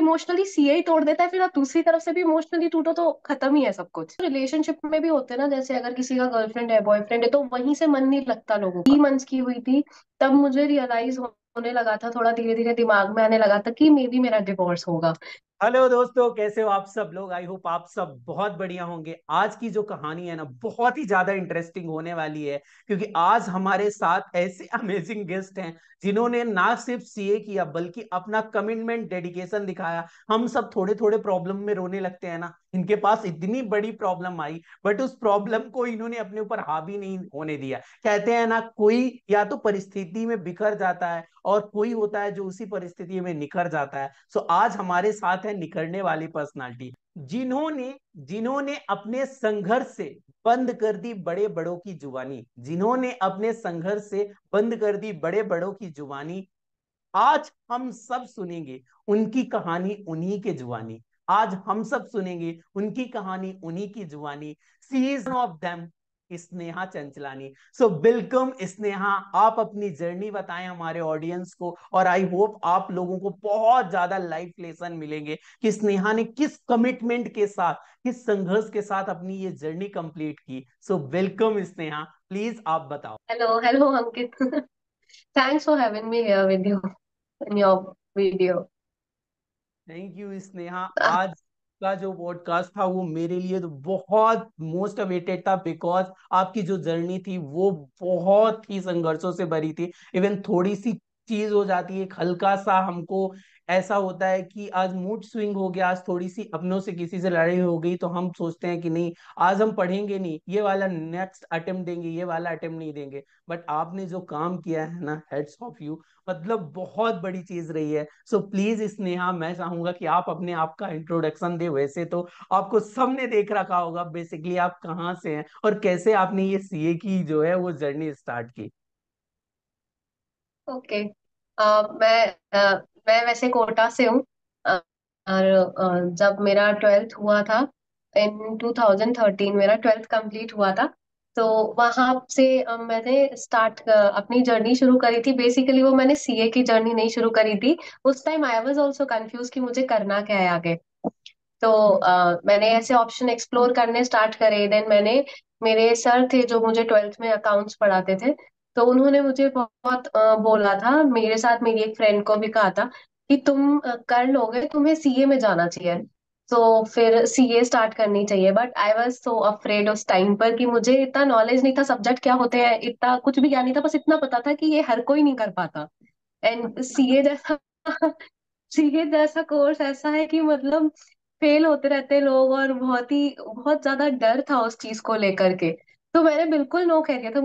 Emotionally CA ही तोड़ देता है, फिर आप दूसरी तरफ से भी इमोशनली टूटो तो खत्म ही है सब कुछ। रिलेशनशिप में भी होते हैं ना, जैसे अगर किसी का गर्लफ्रेंड है बॉयफ्रेंड है तो वहीं से मन नहीं लगता लोगों का। 3 मंथ्स की हुई थी तब मुझे रियलाइज होने लगा था, थोड़ा धीरे धीरे दिमाग में आने लगा था कि मे बी मेरा डिवोर्स होगा। हेलो दोस्तों, कैसे हो आप सब लोग। आई होप आप सब बहुत बढ़िया होंगे। आज की जो कहानी है ना, बहुत ही ज्यादा इंटरेस्टिंग होने वाली है, क्योंकि आज हमारे साथ ऐसे अमेजिंग गेस्ट हैं जिन्होंने ना सिर्फ सीए किया बल्कि अपना कमिटमेंट, डेडिकेशन दिखाया। हम सब थोड़े थोड़े प्रॉब्लम में रोने लगते हैं ना, इनके पास इतनी बड़ी प्रॉब्लम आई बट उस प्रॉब्लम को इन्होंने अपने ऊपर हावी नहीं होने दिया। कहते हैं ना, कोई या तो परिस्थिति में बिखर जाता है और कोई होता है जो उसी परिस्थिति में निखर जाता है। सो आज हमारे साथ है निखरने वाली पर्सनालिटी, जिन्होंने जिन्होंने अपने संघर्ष से बंद कर दी बड़े बड़ों की जुबानी, जिन्होंने अपने संघर्ष से बंद कर दी बड़े बड़ों की जुबानी। आज हम सब सुनेंगे उनकी कहानी उन्हीं के जुबानी। आज हम सब सुनेंगे उनकी कहानी उन्हीं की जुबानी। She is of them, Sneha Chanchlani. So welcome Sneha, आप अपनी जर्नी बताएं हमारे ऑडियंस को, और आई होप आप लोगों को बहुत ज्यादा लाइफ लेसन मिलेंगे कि स्नेहा ने किस कमिटमेंट के साथ, किस संघर्ष के साथ अपनी ये जर्नी कंप्लीट की। सो वेलकम स्नेहा, प्लीज आप बताओ। Hello hello Ankit. Thanks for having me here with you in your video. Thank you Sneha. आज का जो पॉडकास्ट था वो मेरे लिए तो बहुत मोस्ट अवेटेड था, बिकॉज आपकी जो जर्नी थी वो बहुत ही संघर्षों से भरी थी। इवन थोड़ी सी चीज हो जाती है, एक हल्का सा हमको ऐसा होता है कि आज मूड स्विंग हो गया, आज थोड़ी सी अपनों से किसी से लड़ाई हो गई, तो हम सोचते हैं कि नहीं, आज हम पढ़ेंगे नहीं, ये वाला नेक्स्ट अटेम्प्ट देंगे, ये वाला अटेम्प्ट नहीं देंगे। बट आपने जो काम किया है ना, हेड्स ऑफ यू, मतलब बहुत बड़ी चीज रही है। सो प्लीज स्नेहा, मैं चाहूंगा कि आप अपने आप का इंट्रोडक्शन दे। वैसे तो आपको सबने देख रखा होगा, बेसिकली आप कहाँ से हैं और कैसे आपने ये सीए की जो है वो जर्नी स्टार्ट की। ओके। मैं मैं वैसे कोटा से हूँ। और जब मेरा 12th हुआ था इन 2013, मेरा 12th कंप्लीट हुआ था। तो वहां से मैंने स्टार्ट अपनी जर्नी शुरू करी थी। बेसिकली वो मैंने सीए की जर्नी नहीं शुरू करी थी। उस time I was also confuse कि मुझे करना क्या है आगे। तो मैंने ऐसे ऑप्शन एक्सप्लोर करने स्टार्ट करे। देन मैंने, मेरे सर थे जो मुझे 12th में अकाउंट्स पढ़ाते थे, तो उन्होंने मुझे बहुत बोला था, मेरे साथ मेरी एक फ्रेंड को भी कहा था कि तुम कर लोगे, तुम्हें सीए में जाना चाहिए। तो फिर सीए स्टार्ट करनी चाहिए। But I was so afraid उस टाइम पर कि मुझे इतना नॉलेज नहीं था, सब्जेक्ट क्या होते हैं इतना कुछ भी ज्ञान नहीं था। बस इतना पता था कि ये हर कोई नहीं कर पाता। एंड सीए जैसा सीए जैसा कोर्स ऐसा है कि मतलब फेल होते रहते हैं लोग, और बहुत ज्यादा डर था उस चीज को लेकर के। तो मैंने बिल्कुल नो कह दिया था,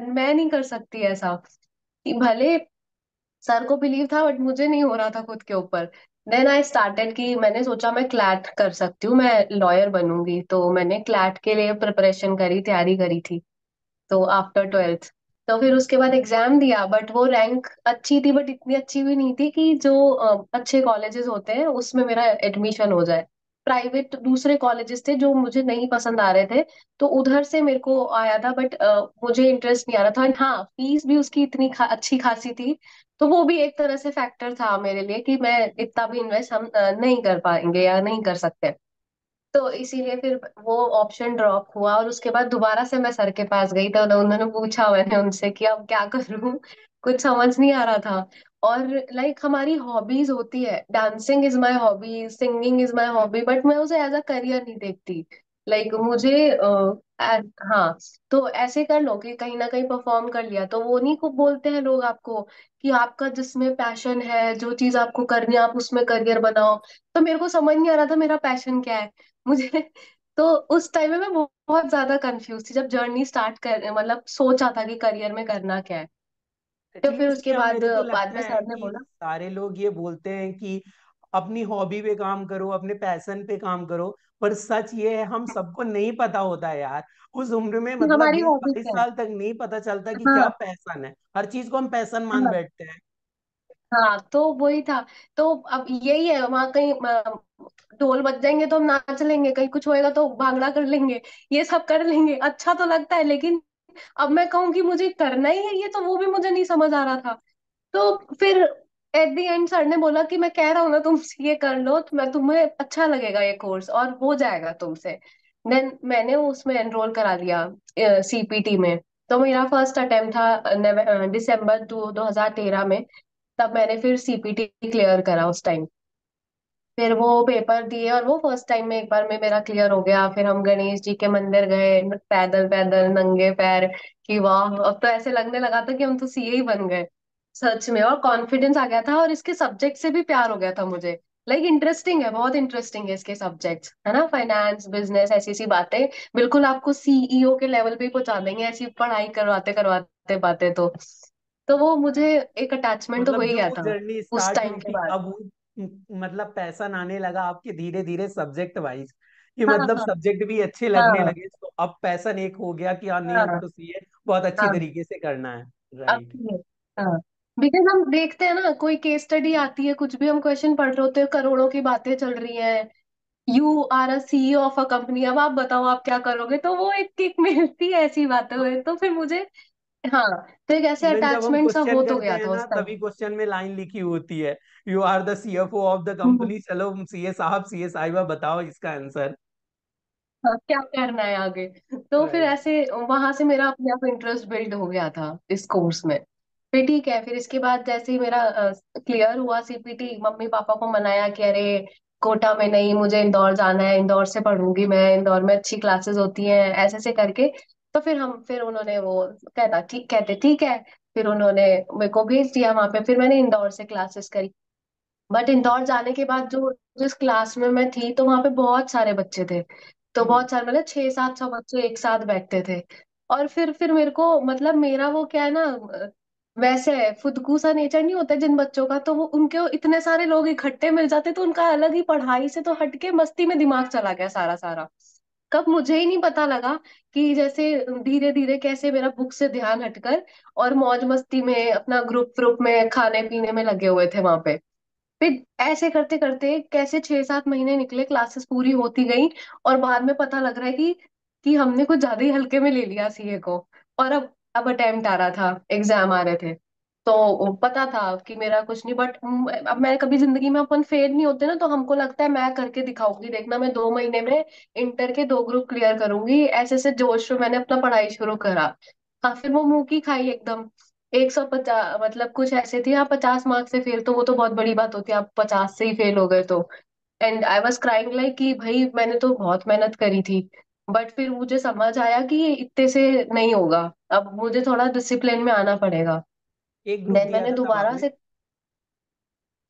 मैं नहीं कर सकती ऐसा। कि भले सर को बिलीव था बट मुझे नहीं हो रहा था खुद के ऊपर। देन आई स्टार्टेड कि मैंने सोचा मैं क्लैट कर सकती हूँ, मैं लॉयर बनूंगी। तो मैंने क्लैट के लिए प्रिपरेशन करी, तैयारी करी थी। तो आफ्टर 12th, तो फिर उसके बाद एग्जाम दिया। बट वो रैंक अच्छी थी बट इतनी अच्छी भी नहीं थी कि जो अच्छे कॉलेजेस होते हैं उसमें मेरा एडमिशन हो जाए। प्राइवेट दूसरे कॉलेजेस थे जो मुझे नहीं पसंद आ रहे थे, तो उधर से मेरे को आया था। बट मुझे इंटरेस्ट नहीं आ रहा था। And हाँ, फीस भी उसकी इतनी अच्छी खासी थी। तो वो भी एक तरह से फैक्टर था मेरे लिए कि मैं इतना भी इन्वेस्ट हम नहीं कर पाएंगे या नहीं कर सकते। तो इसीलिए फिर वो ऑप्शन ड्रॉप हुआ। और उसके बाद दोबारा से मैं सर के पास गई तो उन्होंने पूछा, मैंने उनसे कि अब क्या करूं, कुछ समझ नहीं आ रहा था। और लाइक हमारी हॉबीज होती है, dancing is my hobby, singing is my hobby, but मैं उसे एज अ करियर नहीं देखती। लाइक मुझे हाँ, तो ऐसे कर लो कि कहीं ना कहीं परफॉर्म कर लिया तो वो नहीं, खूब बोलते हैं लोग आपको कि आपका जिसमें पैशन है, जो चीज आपको करनी है आप उसमें करियर बनाओ। तो मेरे को समझ नहीं आ रहा था मेरा पैशन क्या है मुझे। तो उस टाइम में मैं बहुत ज्यादा कंफ्यूज थी जब जर्नी स्टार्ट कर, मतलब सोचा था कि करियर में करना क्या है। तो एक्चुअली फिर उसके इसलिए बाद मेरे को बाद लगता में है सर ने कि बोला। सारे लोग ये बोलते हैं कि अपनी हॉबी पे काम करो, अपने पैशन पे काम करो, पर सच ये है हम सबको नहीं पता होता है यार। उस उम्र में कि मतलब हमारी बीस हॉबी बाईस क्या है। साल तक नहीं पता चलता कि क्या हाँ पैशन है, हर चीज को हम पैशन मान हाँ बैठते हैं। हाँ, तो वही था। तो अब यही है, वहां कहीं ढोल बज जाएंगे तो हम नाच लेंगे, कहीं कुछ होएगा तो भांगड़ा कर लेंगे, ये सब कर लेंगे, अच्छा तो लगता है। लेकिन अब मैं कहूँ कि मुझे करना ही है ये, तो वो भी मुझे नहीं समझ आ रहा था। तो फिर एट द एंड सर ने बोला कि मैं कह रहा हूँ ना तुम ये कर लो, तो मैं तुम्हें अच्छा लगेगा ये कोर्स और हो जाएगा तुमसे। देन मैंने उसमें एनरोल करा लिया सीपीटी में। तो मेरा फर्स्ट अटेम्प्ट था दिसंबर 2013 में। तब मैंने फिर सीपीटी क्लियर करा उस टाइम। फिर वो पेपर दिए और वो फर्स्ट टाइम में एक बार में मेरा क्लियर हो गया। फिर हम गणेश जी के मंदिर गए पैदल पैदल नंगे पैर, कि वाह अब तो ऐसे लगने लगा था कि हम तो सीए ही बन गए सच में। और कॉन्फिडेंस आ गया था और इसके सब्जेक्ट से भी प्यार हो गया था मुझे। लाइक इंटरेस्टिंग है, बहुत इंटरेस्टिंग है इसके सब्जेक्ट्स, है ना, फाइनेंस बिजनेस ऐसी ऐसी बातें। बिल्कुल आपको सीईओ के लेवल पे ही पहुंचा देंगे ऐसी पढ़ाई करवाते करवाते बातें तो वो मुझे एक अटैचमेंट तो हो मतलब ही जो गया वो था जर्नी उस स्टार्ट टाइम हुई के थी, बाद। अब वो मतलब पैसन आने लगा आपके धीरे धीरे सब्जेक्ट वाइज, कि हाँ मतलब हाँ सब्जेक्ट भी अच्छे लगने हाँ लगे, तो अब पैसन एक हो गया कि हाँ नहीं, अब हाँ तो सीए बहुत अच्छी हाँ। तरीके से करना है। अब राइट। ये, हाँ, बिकॉज हम देखते हैं ना कोई केस स्टडी आती है, कुछ भी हम क्वेश्चन पढ़ रहे होते हैं, करोड़ों की बातें चल रही हैं, you are a CEO of a company, अब आप बताओ आप क्या करोगे, तो वो एक किक मिलती है ऐसी बातें हुए तो फिर मुझे, हाँ, तो एक ऐसे इवन जब हम अटैचमेंट सा क्वेश्चन हो तो करते गया हैं था ना, उस टाइम। तभी क्वेश्चन में लाइन लिखी होती है, you are the CFO of the company, चलो सीए साहब सीए साहिबा बताओ इसका आंसर। हाँ, क्या करना है आगे। तो फिर राइट। ऐसे वहां से मेरा अपने आप इंटरेस्ट बिल्ड हो गया था इस कोर्स में। फिर ठीक है, फिर इसके बाद जैसे ही मेरा क्लियर हुआ सीपीटी, मम्मी पापा को मनाया कि अरे कोटा में नहीं, मुझे इंदौर जाना है, इंदौर से पढ़ूंगी मैं, इंदौर में अच्छी क्लासेस होती हैं ऐसे ऐसे करके। तो फिर उन्होंने वो कहते ठीक है। फिर उन्होंने मेरे को भेज दिया वहां पे, फिर मैंने इंदौर से क्लासेस करी। बट इंदौर जाने के बाद जो जिस क्लास में मैं थी तो वहां पे बहुत सारे बच्चे थे। तो हम्म। बहुत सारे मतलब 600-700 बच्चे एक साथ बैठते थे। और फिर मेरे को मतलब मेरा वो क्या है ना, वैसे है फुदकू सा नेचर नहीं होता जिन बच्चों का, तो वो उनके इतने सारे लोग इकट्ठे मिल जाते तो उनका अलग ही पढ़ाई से तो हटके मस्ती में दिमाग चला गया सारा सारा। कब मुझे ही नहीं पता लगा कि जैसे धीरे धीरे कैसे मेरा बुक से ध्यान हटकर और मौज मस्ती में अपना ग्रुप ग्रुप में खाने पीने में लगे हुए थे वहां पे। फिर ऐसे करते करते कैसे 6-7 महीने निकले, क्लासेस पूरी होती गई। और बाद में पता लग रहा है कि हमने कुछ ज्यादा ही हल्के में ले लिया सीए को। और अब अटेम्प्ट आ रहा था, एग्जाम आ रहे थे। तो पता था कि मेरा कुछ नहीं, बट अब मैं कभी जिंदगी में अपन फेल नहीं होते ना, तो हमको लगता है मैं करके दिखाऊंगी, देखना मैं 2 महीने में इंटर के 2 ग्रुप क्लियर करूंगी, ऐसे ऐसे जोश में मैंने अपना पढ़ाई शुरू करा। हाँ, फिर वो मुंह की खाई एकदम। 150 मतलब कुछ ऐसे थे, हाँ 50 मार्क्स से फेल तो वो तो बहुत बड़ी बात होती है, आप 50 से ही फेल हो गए तो। And I was crying like कि भाई मैंने तो बहुत मेहनत करी थी। बट फिर मुझे समझ आया कि ये इतने से नहीं होगा, अब मुझे थोड़ा डिसिप्लिन में आना पड़ेगा। एक ग्रुप देन दिया मैंने था तब दोबारा आपने? से,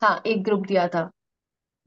हाँ, एक ग्रुप दिया था।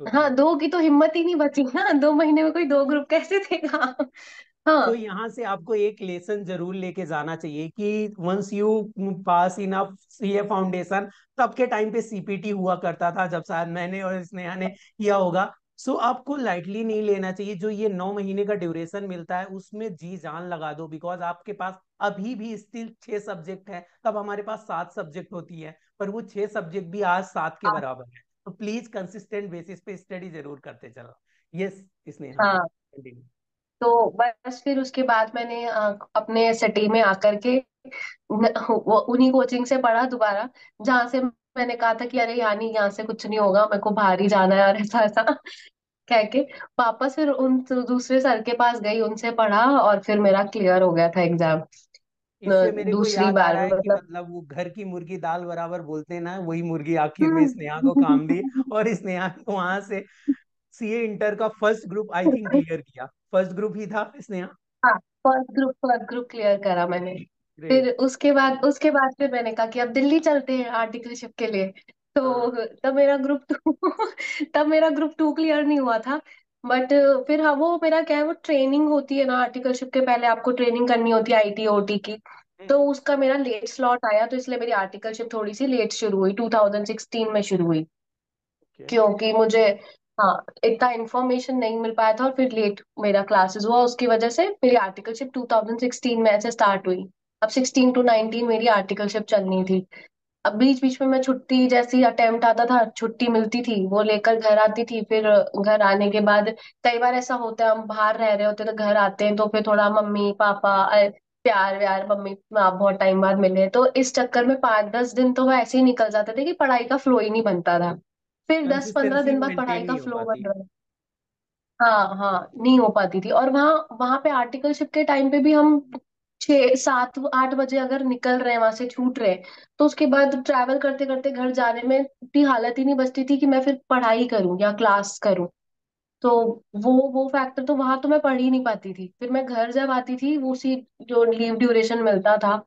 ओके। हाँ, दो की तो हिम्मत ही नहीं बची ना, 2 महीने में कोई 2 ग्रुप कैसे देगा। तो हाँ यहाँ से आपको एक लेसन जरूर लेके जाना चाहिए कि once you pass in CA foundation, तब के टाइम पे सीपीटी हुआ करता था जब शायद मैंने और स्नेहा ने किया होगा। सो आपको लाइटली नहीं लेना चाहिए, जो ये 9 महीने का ड्यूरेशन मिलता है उसमें जी जान लगा दो, बिकॉज आपके पास अभी भी स्टिल 6 सब्जेक्ट है, तब हमारे पास 7 सब्जेक्ट होती है, पर वो 6 सब्जेक्ट भी आज 7 के बराबर है। तो प्लीज कंसिस्टेंट बेसिस पे स्टडी जरूर करते चलो। यस स्नेहा, हाँ। कंटिन्यू। तो बस फिर उसके बाद मैंने अपने सिटी में आकर के वो उन्हीं कोचिंग से पढ़ा दोबारा, जहां से मैंने कहा था कि अरे यानी यहाँ से कुछ नहीं होगा, मेरे को बाहर ही जाना है और ऐसा ऐसा कह के वापस फिर उन दूसरे सर के पास गई, उनसे पढ़ा और फिर मेरा क्लियर हो गया था एग्जाम इससे मेरे को दूसरी याद आ बार रहा में है कि मतलब। मतलब वो घर की मुर्गी दाल बराबर बोलते हैं ना, वही मुर्गी आखिर में स्नेहा को काम दी, हम्म। और स्नेहा ने वहां से सीए इंटर का first group I think clear किया। फर्स्ट ग्रुप ही था स्नेहा। हाँ, फर्स्ट ग्रुप क्लियर करा मैंने। फिर ग्रेट। उसके बाद फिर मैंने कहा कि अब दिल्ली चलते हैं आर्टिकलशिप के लिए। हाँ। तो तब मेरा ग्रुप 2 क्लियर नहीं हुआ था। बट फिर हाँ, वो मेरा क्या है, वो ट्रेनिंग होती है ना आर्टिकलशिप के पहले, आपको ट्रेनिंग करनी होती है आईटी ओटी की। तो उसका मेरा लेट स्लॉट आया, तो इसलिए मेरी आर्टिकलशिप थोड़ी सी लेट शुरू हुई, 2016 में शुरू हुई। ओके। क्योंकि मुझे, हाँ, इतना इन्फॉर्मेशन नहीं मिल पाया था और फिर लेट मेरा क्लासेस हुआ, उसकी वजह से मेरी आर्टिकलशिप 2016 में ऐसे स्टार्ट हुई। अब 16 to 19 मेरी आर्टिकलशिप चलनी थी। अब बीच बीच में मैं छुट्टी, जैसी अटेम्प्ट आता था छुट्टी मिलती थी वो लेकर घर आती थी। फिर घर आने के बाद कई बार ऐसा होता है हम बाहर रह रहे होते हैं तो घर आते हैं तो फिर थोड़ा मम्मी पापा प्यार व्यार, मम्मी आप बहुत टाइम बाद मिले, तो इस चक्कर में 5-10 दिन तो वो ऐसे ही निकल जाते थे कि पढ़ाई का फ्लो ही नहीं बनता था। फिर 10-15 दिन कंसिस्टेंसी बाद मेंटेन पढ़ाई का नहीं हो फ्लो पाती। बन रहा है। हाँ हाँ, नहीं हो पाती थी। और वहाँ वहां पे आर्टिकलशिप के टाइम पे भी हम 6-7-8 बजे अगर निकल रहे हैं वहां से, छूट रहे हैं, तो उसके बाद ट्रैवल करते करते घर जाने में इतनी हालत ही नहीं बचती थी कि मैं फिर पढ़ाई करूँ या क्लास करूँ। तो वो फैक्टर तो वहां तो मैं पढ़ ही नहीं पाती थी। फिर मैं घर जब आती थी, वो उसी जो लीव ड्यूरेशन मिलता था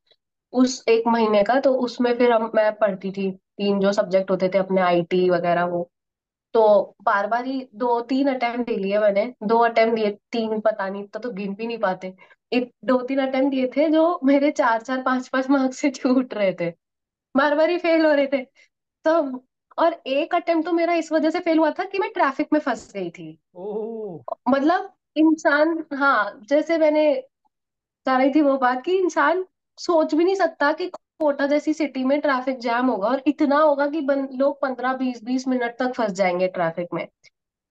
उस एक महीने का, तो उसमें फिर हम मैं पढ़ती थी। 3 जो सब्जेक्ट होते थे अपने, आईटी वगैरह वो। तो बार बार ही 2-3 अटेम्प्ट दे लिए मैंने, 2 अटेम्प्ट दिए, 3 पता नहीं, तो गिन भी नहीं पाते। 2-3 अटेम्प्ट दिए थे जो मेरे 4-4 5-5 मार्क्स से छूट रहे थे, बार बार ही फेल हो रहे थे। तो और एक अटेम्प्ट तो मेरा इस वजह से फेल हुआ था कि मैं ट्रैफिक में फंस गई थी। ओह। मतलब इंसान, हाँ, जैसे मैंने कह रही थी वो बात कि इंसान सोच भी नहीं सकता कि कोटा जैसी सिटी में ट्रैफिक जैम होगा, और इतना होगा कि लोग 15-20-20 मिनट तक फंस जाएंगे ट्रैफिक में।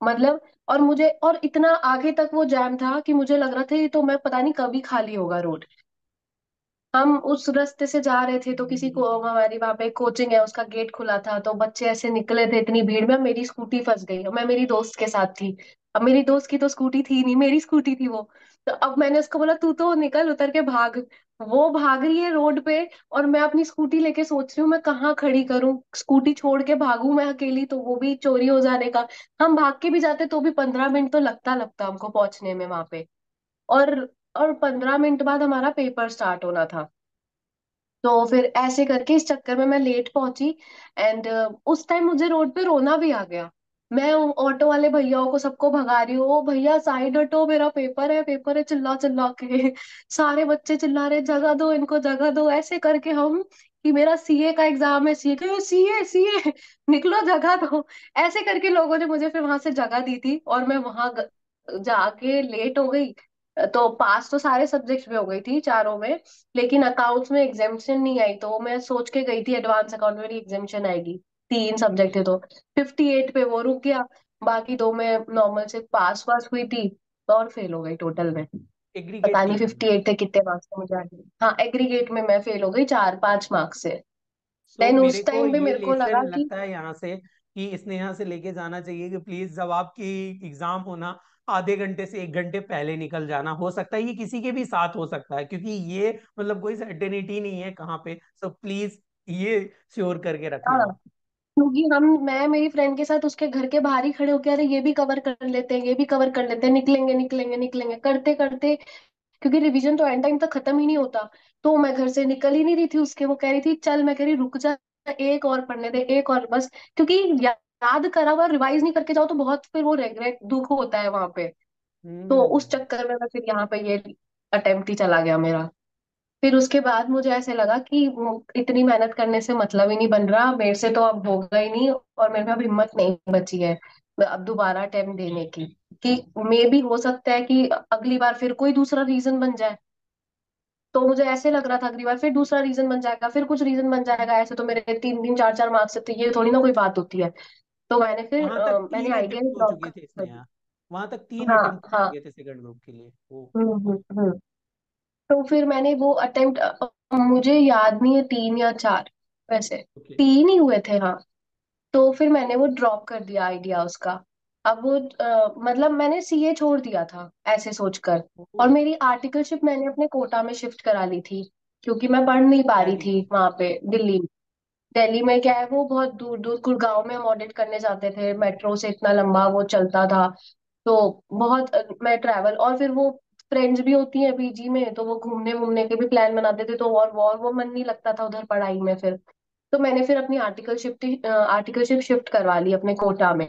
मतलब, और मुझे, और इतना आगे तक वो जैम था कि मुझे लग रहा था ये तो मैं पता नहीं कभी खाली होगा रोड। हम उस रास्ते से जा रहे थे तो किसी को, हमारी वहां पे कोचिंग है, उसका गेट खुला था, तो बच्चे ऐसे निकले थे इतनी भीड़ में, मेरी स्कूटी फंस गई। और मैं मेरी दोस्त के साथ थी। अब मेरी दोस्त की तो स्कूटी थी नहीं, मेरी स्कूटी थी वो। तो अब मैंने उसको बोला तू तो निकल, उतर के भाग। वो भाग रही है रोड पे, और मैं अपनी स्कूटी लेके सोच रही हूँ मैं कहाँ खड़ी करूँ, स्कूटी छोड़ के भागू मैं अकेली, तो वो भी चोरी हो जाने का। हम भाग के भी जाते तो भी 15 मिनट तो लगता लगता हमको पहुंचने में वहां पे। और और 15 मिनट बाद हमारा पेपर स्टार्ट होना था। तो फिर ऐसे करके इस चक्कर में मैं लेट पहुंची। एंड उस टाइम मुझे रोड पे रोना भी आ गया। मैं ऑटो वाले भैयाओं को सबको भगा रही हूँ, "ओ भैया साइड हटो, मेरा पेपर है", चिल्ला चिल्ला के सारे बच्चे चिल्ला रहे, "जगह दो इनको, जगह दो", ऐसे करके हम, कि मेरा सीए का एग्जाम है, सीए सीए निकलो जगह दो। ऐसे करके लोगों ने मुझे फिर वहां से जगह दी थी, और मैं वहां जाके लेट हो गई। तो पास तो सारे सब्जेक्ट्स में हो गई थी चारों में, लेकिन अकाउंट्स में एग्जामेशन नहीं आई। तो मैं सोच के गई थी एडवांस अकाउंट में मेरी एग्जामेशन आएगी, 3 सब्जेक्ट थे तो 58 पे वो रुक गया। बाकी 2 में नॉर्मल से पास पास हुई थी, तो और फेल हो गई टोटल में। एग्रीगेट पता नहीं किया मैंने। 58 थे कितने मार्क्स से मुझे याद नहीं। हाँ, एग्रीगेट में मैं फेल हो गई 4-5 मार्क्स से। सो देन मेरे उस को टाइम पे ये मेरे को लेसन लगा कि लगता है यहाँ से कि इसने यहाँ से लेके जाना चाहिए कि प्लीज जब आपकी एग्जाम होना, आधे घंटे से 1 घंटे पहले निकल जाना। हो सकता है ये किसी के भी साथ हो सकता है, क्योंकि ये मतलब कोई सर्टेनिटी नहीं है कहाँ पे। सो प्लीज ये श्योर करके रखना हाँ, आप। क्योंकि मैं मेरी फ्रेंड के साथ उसके घर के बाहर ही खड़े होके, अरे ये भी कवर कर लेते हैं, ये भी कवर कर लेते हैं, निकलेंगे निकलेंगे निकलेंगे करते करते, क्योंकि रिवीजन तो एंड टाइम तक खत्म ही नहीं होता। तो मैं घर से निकल ही नहीं रही थी उसके, वो कह रही थी चल, मैं कह रही रुक जा, एक और पढ़ने दे, एक और बस। क्योंकि याद करा हुआ रिवाइज नहीं करके जाओ तो बहुत फिर वो रेग्रेट, दुख होता है वहां पे। तो हम्म। उस चक्कर में मैं फिर यहाँ पे ये अटेम्प्ट ही चला गया मेरा। फिर उसके बाद मुझे ऐसे लगा कि इतनी मेहनत करने से मतलब ही नहीं बन रहा मेरे से, तो अब होगा ही नहीं, और मेरे में अब हिम्मत नहीं बची है अब दोबारा अटेम्प्ट देने की। कि मे भी हो सकता है कि अगली बार फिर कोई दूसरा रीजन बन जाए। तो मुझे ऐसे लग रहा था अगली बार फिर दूसरा रीजन बन जाएगा, फिर कुछ रीजन बन जाएगा, ऐसे तो मेरे 3-3 4-4 मार्क्स से, तो ये थोड़ी ना कोई बात होती है। तो मैंने फिर वहां तक मैंने तीन आईटीआई अटेम्प्ट हो ड्रॉप चुके थे कर इसने दी। यहाँ। वहां तक 3 अटेम्प्ट हाँ हो हाँ। चुके थे सेकंड ग्रुप के लिए। ओ। हम्म। तो फिर मैंने वो अटेम्प्ट, मुझे याद नहीं है 3 या 4, वैसे ओके। 3 ही हुए थे हाँ। तो फिर मैंने वो ड्रॉप कर दिया आइडिया उसका। अब वो मतलब मैंने सीए छोड़ दिया था ऐसे सोचकर। ओ। और मेरी आर्टिकलशिप मैंने अपने कोटा में शिफ्ट करा ली थी, क्योंकि मैं पढ़ नहीं पा रही दिल्ली। थी वहां पे दिल्ली में। दिल्ली में क्या है, वो बहुत दूर दूर गुड़गांव में हम ऑडिट करने जाते थे, मेट्रो से इतना लंबा वो चलता था। तो बहुत मैं ट्रैवल, और फिर वो फ्रेंड्स भी होती हैं पीजी में, तो वो घूमने घूमने के भी प्लान बनाते थे, तो और वो मन नहीं लगता था उधर पढ़ाई में फिर। तो मैंने फिर अपनी आर्टिकलशिप शिफ्ट करवा ली अपने कोटा में।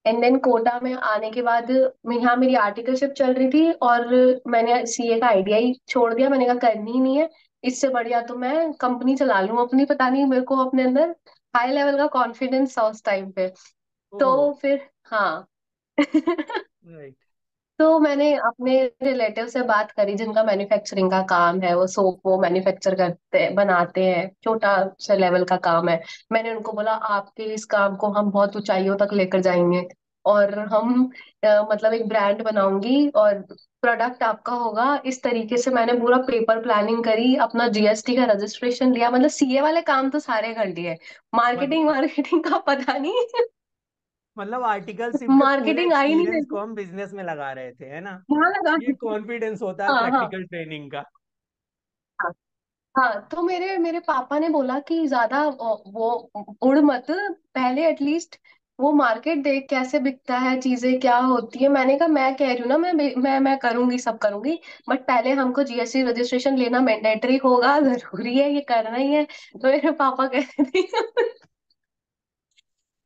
एंड देन कोटा में आने के बाद यहाँ मेरी आर्टिकलशिप चल रही थी, और मैंने सीए का आइडिया ही छोड़ दिया, मैंने कहा करनी ही नहीं है। इससे बढ़िया तो मैं कंपनी चला लूं अपनी, पता नहीं मेरे को अपने अंदर हाई लेवल का कॉन्फिडेंस था उस टाइम पे। ओह। तो फिर हाँ राइट। तो मैंने अपने रिलेटिव से बात करी जिनका मैन्युफैक्चरिंग का काम है, वो सोप वो मैन्युफैक्चर करते बनाते हैं, छोटा सा लेवल का काम है। मैंने उनको बोला आपके इस काम को हम बहुत ऊंचाइयों तक लेकर जाएंगे। और हम मतलब एक ब्रांड बनाऊंगी और प्रोडक्ट आपका होगा। इस तरीके से मैंने पूरा पेपर प्लानिंग करी, अपना जीएसटी का रजिस्ट्रेशन लिया, मतलब सीए वाले काम तो सारे कर लिए। मार्केटिंग मतलब मार्केटिंग का पता नहीं। मतलब आर्टिकलशिप के पूरे मार्केटिंग आई नहीं एक्सपीरियंस को मेरी, हम बिजनेस में लगा रहे थे, है ना। वहां लगा। ये कॉन्फिडेंस होता है हाँ हाँ प्रैक्टिकल ट्रेनिंग का। हाँ। हाँ तो मेरे मेरे पापा ने बोला कि ज्यादा वो उड़ मत, पहले एटलीस्ट वो मार्केट देख कैसे बिकता है, चीजें क्या होती है। मैंने कहा मैं कह रही हूँ ना, मैं करूंगी, सब करूंगी, बट पहले हमको जीएसटी रजिस्ट्रेशन लेना मैंडेटरी होगा, जरूरी है, ये करना ही है। तो मेरे पापा कह रहे थे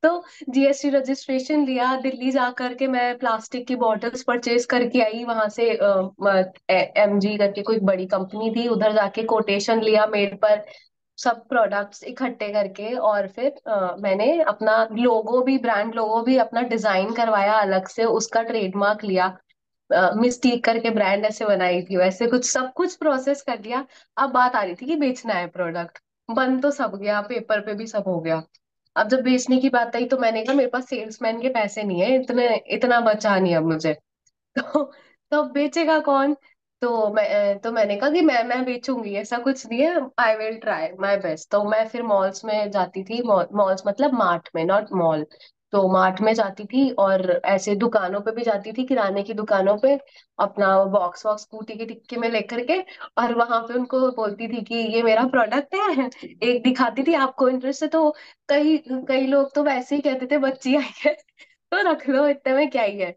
तो जीएसटी रजिस्ट्रेशन लिया, दिल्ली जा करके मैं प्लास्टिक की बॉटल्स परचेज करके आई वहां से, एमजी करके कोई बड़ी कंपनी थी, उधर जाके कोटेशन लिया मेड पर, सब प्रोडक्ट्स इकट्ठे करके, और फिर मैंने अपना लोगो भी, ब्रांड लोगो भी अपना डिजाइन करवाया अलग से, उसका ट्रेडमार्क लिया, मिस्टीक करके ब्रांड ऐसे बनाई थी, वैसे कुछ सब कुछ प्रोसेस कर लिया। अब बात आ रही थी कि बेचना है प्रोडक्ट, बन तो सब गया, पेपर पे भी सब हो गया। अब जब बेचने की बात आई तो मैंने कहा मेरे पास सेल्समैन के पैसे नहीं है, इतने इतना बचा नहीं अब मुझे। तो तो अब बेचेगा कौन? तो मैंने कहा कि मैं बेचूंगी, ऐसा कुछ नहीं है, I will try my best. तो मैं फिर मॉल्स में जाती थी, मॉल्स मतलब मार्ट में, नॉट मॉल। तो मार्ट में जाती थी और ऐसे दुकानों पे भी जाती थी, किराने की दुकानों पे, अपना बॉक्स वॉक्स स्कूटी के टिक्के में लेकर के, और वहां पे उनको बोलती थी कि ये मेरा प्रोडक्ट है, एक दिखाती थी, आपको इंटरेस्ट है तो। कई कई लोग तो वैसे ही कहते थे बच्ची आई है तो रख लो, इतने में क्या ही है।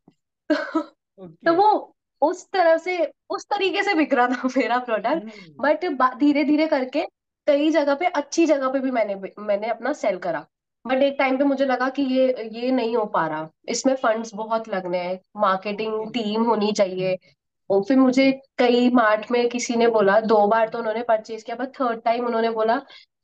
तो ओके। वो उस तरह से, उस तरीके से बिक रहा था मेरा प्रोडक्ट। हम्म। बट धीरे धीरे करके कई जगह पे, अच्छी जगह पे भी मैंने अपना सेल करा। बट एक टाइम पे मुझे लगा कि ये नहीं हो पा रहा, इसमें फंड्स बहुत लगने हैं, ओके। मार्केटिंग टीम होनी चाहिए। और फिर मुझे कई मार्ट में किसी ने बोला, 2 बार तो उन्होंने परचेज किया, बट थर्ड टाइम उन्होंने बोला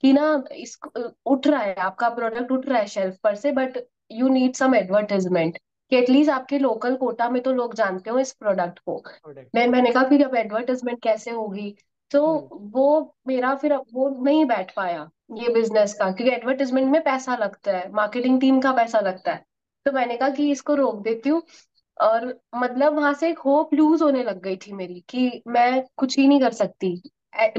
कि ना, इस उठ रहा है आपका प्रोडक्ट, उठ रहा है शेल्फ पर से, but you need some advertisement, कि एटलीस्ट आपके लोकल कोटा में तो लोग जानते हो इस प्रोडक्ट को। प्रोडक्ट को। मैंने कहा फिर अब एडवर्टाइजमेंट कैसे होगी? तो हम्म। वो मेरा फिर अब वो नहीं बैठ पाया, ये बिजनेस का, क्योंकि एडवर्टाइजमेंट में पैसा लगता है, मार्केटिंग टीम का पैसा लगता है। तो मैंने कहा कि इसको रोक देती हूँ। और मतलब वहां से एक होप लूज होने लग गई थी मेरी, कि मैं कुछ ही नहीं कर सकती,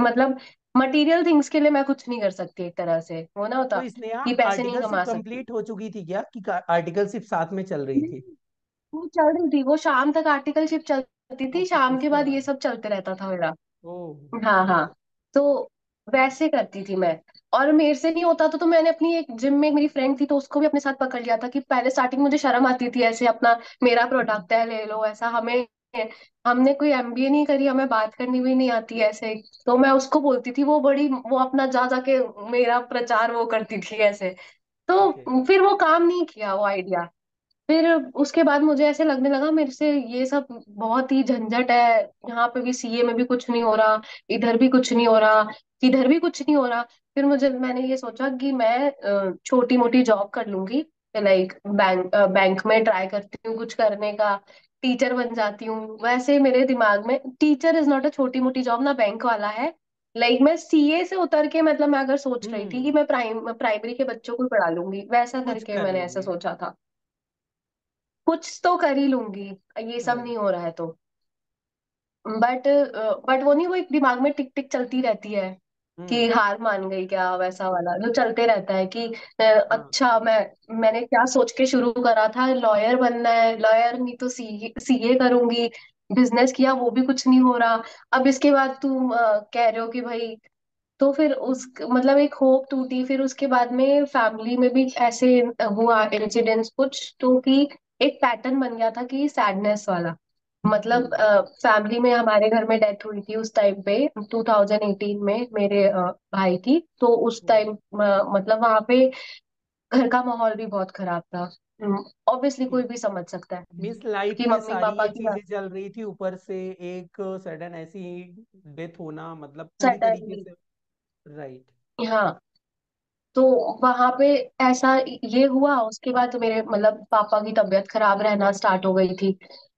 मतलब मटेरियल थिंग्स के लिए मैं कुछ नहीं कर सकती, एक तरह से वो ना तो होता स्नेहा, कि पैसे नहीं आर्टिकलशिप कमा सकती। कंप्लीट हो चुकी थी क्या, कि आर्टिकलशिप साथ में चल रही थी? वो चल रही थी, वो शाम तक आर्टिकलशिप चलती थी, ओके, शाम के उसके बाद ये बाद। सब चलते रहता था मेरा। ओ। हाँ हाँ। तो वैसे करती थी मैं। और मेरे से नहीं होता तो मैंने अपनी एक जिम में, एक मेरी फ्रेंड थी, तो उसको भी अपने साथ पकड़ लिया था, कि पहले स्टार्टिंग मुझे शर्म आती थी ऐसे अपना, मेरा प्रोडक्ट है ले लो, ऐसा हमें, हमने कोई एमबीए नहीं करी, हमें बात करनी भी नहीं आती ऐसे। तो मैं उसको बोलती थी, वो अपना जा जाके मेरा प्रचार वो करती थी ऐसे। ओके। तो फिर वो काम नहीं किया वो आइडिया। फिर उसके बाद मुझे ऐसे लगने लगा मेरे से ये सब बहुत ही झंझट है, यहाँ पे भी सीए में भी कुछ नहीं हो रहा, इधर भी कुछ नहीं हो रहा, इधर भी कुछ नहीं हो रहा। फिर मैंने ये सोचा कि मैं छोटी मोटी जॉब कर लूंगी, लाइक बैंक में ट्राई करती हूँ कुछ करने का, टीचर बन जाती हूँ। वैसे मेरे दिमाग में टीचर इज नॉट अ छोटी मोटी जॉब, ना बैंक वाला है। लाइक मैं सीए से उतर के, मतलब मैं अगर सोच रही थी कि हम्म। मैं प्राइमरी के बच्चों को पढ़ा लूंगी, वैसा कुछ करके कर मैंने ऐसा लोगे। सोचा था, कुछ तो कर ही लूंगी, ये सब राइट। नहीं हो रहा है तो। बट बट वो नहीं, वो एक दिमाग में टिक टिक चलती रहती है कि हम्म। हार मान गई क्या, वैसा वाला जो चलते रहता है कि हाँ। अच्छा, मैंने क्या सोच के शुरू करा था, लॉयर बनना है, लॉयर नहीं तो सीए करूंगी, बिजनेस किया वो भी कुछ नहीं हो रहा। अब इसके बाद तुम कह रहे हो कि भाई, तो फिर उस मतलब एक होप टूटी। फिर उसके बाद में फैमिली में भी ऐसे हुआ इंसिडेंट्स कुछ, तो कि एक पैटर्न बन गया था कि सैडनेस वाला, मतलब हम्म। फैमिली में हमारे घर में डेथ हुई थी उस टाइम पे, 2018 में मेरे भाई की। तो उस हम्म। टाइम मतलब वहां पे घर का माहौल भी बहुत खराब था। Obviously okay. कोई भी समझ सकता है मिस लाइफ कि में मम्मी सारी पापा ये की चीजें चल रही थी, ऊपर से एक सडन ऐसी डेथ होना, मतलब पूरी तरीके सडनली। से। राइट। हाँ। तो वहां पे ऐसा ये हुआ, उसके बाद मेरे मतलब पापा की तबीयत खराब रहना स्टार्ट हो गई थी।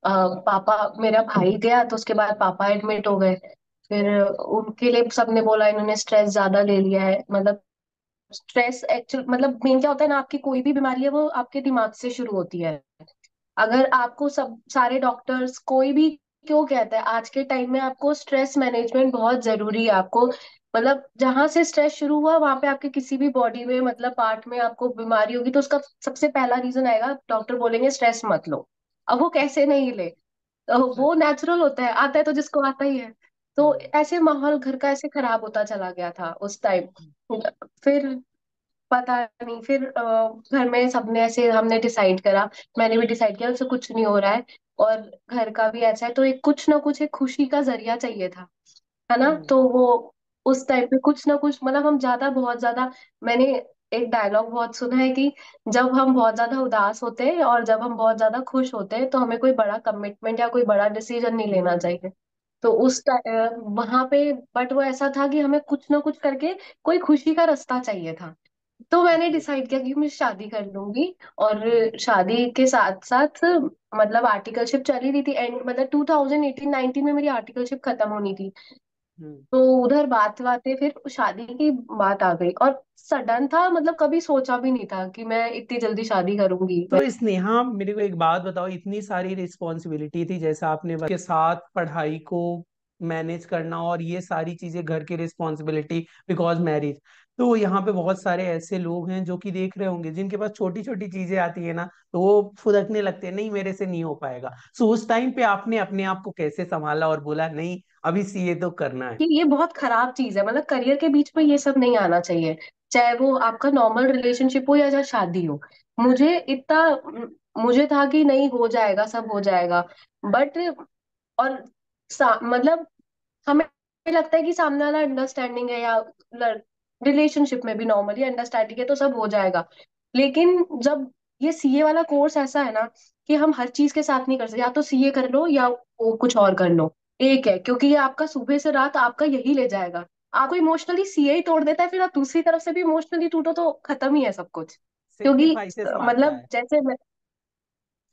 पापा, मेरा भाई गया तो उसके बाद पापा एडमिट हो गए। फिर उनके लिए सबने बोला इन्होंने स्ट्रेस ज्यादा ले लिया है, मतलब स्ट्रेस एक्चुअल, मतलब मेन क्या होता है ना, आपकी कोई भी बीमारी है वो आपके दिमाग से शुरू होती है। अगर आपको सब सारे डॉक्टर्स कोई भी क्यों कहता है आज के टाइम में आपको स्ट्रेस मैनेजमेंट बहुत जरूरी है। आपको मतलब जहां से स्ट्रेस शुरू हुआ वहां पे आपके किसी भी बॉडी में मतलब पार्ट में आपको बीमारी होगी तो उसका सबसे पहला रीजन आएगा, डॉक्टर बोलेंगे स्ट्रेस मत लो। अब वो कैसे नहीं ले, तो वो अच्छा। नेचुरल होता है, आता है तो जिसको आता ही है। तो हम्म। ऐसे माहौल घर का ऐसे खराब होता चला गया था उस टाइम। फिर पता नहीं, फिर घर में सबने ऐसे हमने डिसाइड करा, मैंने भी डिसाइड किया उससे कुछ नहीं हो रहा है और घर का भी ऐसा है तो एक कुछ ना कुछ एक खुशी का जरिया चाहिए था, है ना। हम्म। तो वो उस टाइम पे कुछ ना कुछ मतलब हम ज्यादा बहुत ज्यादा, मैंने एक डायलॉग बहुत सुना है कि जब हम बहुत ज्यादा उदास होते हैं और जब हम बहुत ज्यादा खुश होते हैं तो हमें कोई बड़ा कमिटमेंट या कोई बड़ा डिसीजन नहीं लेना हम्म। चाहिए। तो वहां पे बट वो ऐसा था कि हमें कुछ ना कुछ करके कोई खुशी का रास्ता चाहिए था। तो मैंने ओके। डिसाइड किया कि मैं शादी कर लूंगी। और हम्म। शादी के साथ साथ मतलब आर्टिकलशिप चली रही थी एंड मतलब 2018-19 में मेरी आर्टिकलशिप खत्म होनी थी। हम्म। तो उधर बात बातें फिर शादी की बात आ गई और सडन था, मतलब कभी सोचा भी नहीं था कि मैं इतनी जल्दी शादी करूंगी। तो स्नेहा मेरे को एक बात बताओ, इतनी सारी रिस्पॉन्सिबिलिटी थी जैसा आपने के साथ पढ़ाई को मैनेज करना और ये सारी चीजें घर की रिस्पॉन्सिबिलिटी बिकॉज मैरिज, तो यहाँ पे बहुत सारे ऐसे लोग हैं जो कि देख रहे होंगे जिनके पास छोटी छोटी चीजें आती है ना, तो वो फुदकने लगते हैं, नहीं मेरे से नहीं हो पाएगा। सो उस टाइम पे आपने अपने आप को कैसे संभाला और बोला नहीं अभी सीए तो करना है? कि ये बहुत खराब चीज है, मतलब करियर के बीच में ये सब नहीं आना चाहिए, चाहे वो आपका नॉर्मल रिलेशनशिप हो या चाहे शादी हो। मुझे इतना मुझे था कि नहीं हो जाएगा, सब हो जाएगा। बट और मतलब हमें लगता है कि सामने वाला अंडरस्टैंडिंग है या रिलेशनशिप में भी नॉर्मली अंडरस्टैंडिंग है तो सब हो जाएगा। लेकिन जब ये सीए वाला कोर्स ऐसा है ना कि हम हर चीज के साथ नहीं कर सकते, या तो सीए कर लो या वो कुछ और कर लो, एक है क्योंकि ये आपका सुबह से रात आपका यही ले जाएगा। आपको इमोशनली सीए ही तोड़ देता है, फिर आप दूसरी तरफ से भी इमोशनली टूटो तो खत्म ही है सब कुछ। क्योंकि सेक्रीफाइसेस मांगता मतलब है। जैसे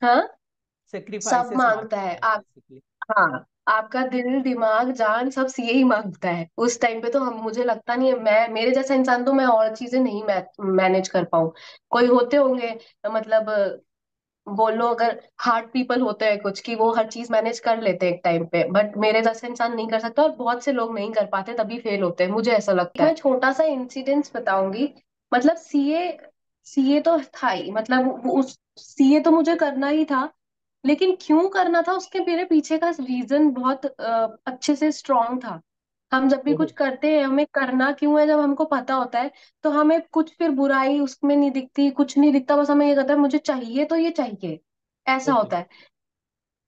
हाँ, सब सेक्रीफाइसेस मांगता मांगता है है आप। बेसिकली। हाँ, आपका दिल दिमाग जान सब सीए ही मांगता है उस टाइम पे। तो हम मुझे लगता नहीं है मैं मेरे जैसा इंसान तो मैं और चीजें नहीं मैनेज कर पाऊँ। कोई होते होंगे मतलब बोलो अगर हार्ड पीपल होते हैं कुछ कि वो हर चीज मैनेज कर लेते हैं एक टाइम पे, बट मेरे जैसा इंसान नहीं कर सकता और बहुत से लोग नहीं कर पाते तभी फेल होते हैं, मुझे ऐसा लगता है। मैं छोटा सा इंसिडेंस बताऊंगी। मतलब सीए सीए तो था ही, मतलब उस सीए तो मुझे करना ही था। लेकिन क्यों करना था उसके मेरे पीछे का रीजन बहुत अच्छे से स्ट्रांग था। हम जब भी ओहो। कुछ करते हैं हमें करना क्यों है, जब हमको पता होता है तो हमें कुछ फिर बुराई उसमें नहीं दिखती, कुछ नहीं दिखता, बस हमें ये कहता है मुझे चाहिए तो ये चाहिए, ऐसा ओके। होता है।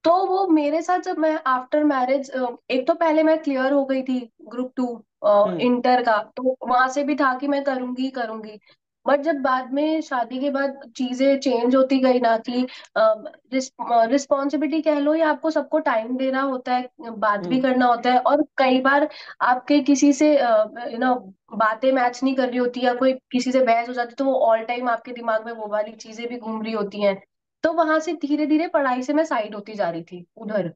तो वो मेरे साथ जब मैं आफ्टर मैरिज, एक तो पहले मैं क्लियर हो गई थी ग्रुप 2 हम्म। इंटर का, तो वहां से भी था कि मैं करूंगी करूंगी। बट जब बाद में शादी के बाद चीजें चेंज होती गई ना कि रिस्पॉन्सिबिलिटी कह लो या आपको सबको टाइम देना होता है, बात भी हम्म। करना होता है और कई बार आपके किसी से बातें मैच नहीं कर रही होती या कोई किसी से बहस हो जाती तो वो ऑल टाइम आपके दिमाग में वो वाली चीजें भी घूम रही होती हैं। तो वहां से धीरे धीरे पढ़ाई से मैं साइड होती जा रही थी उधर,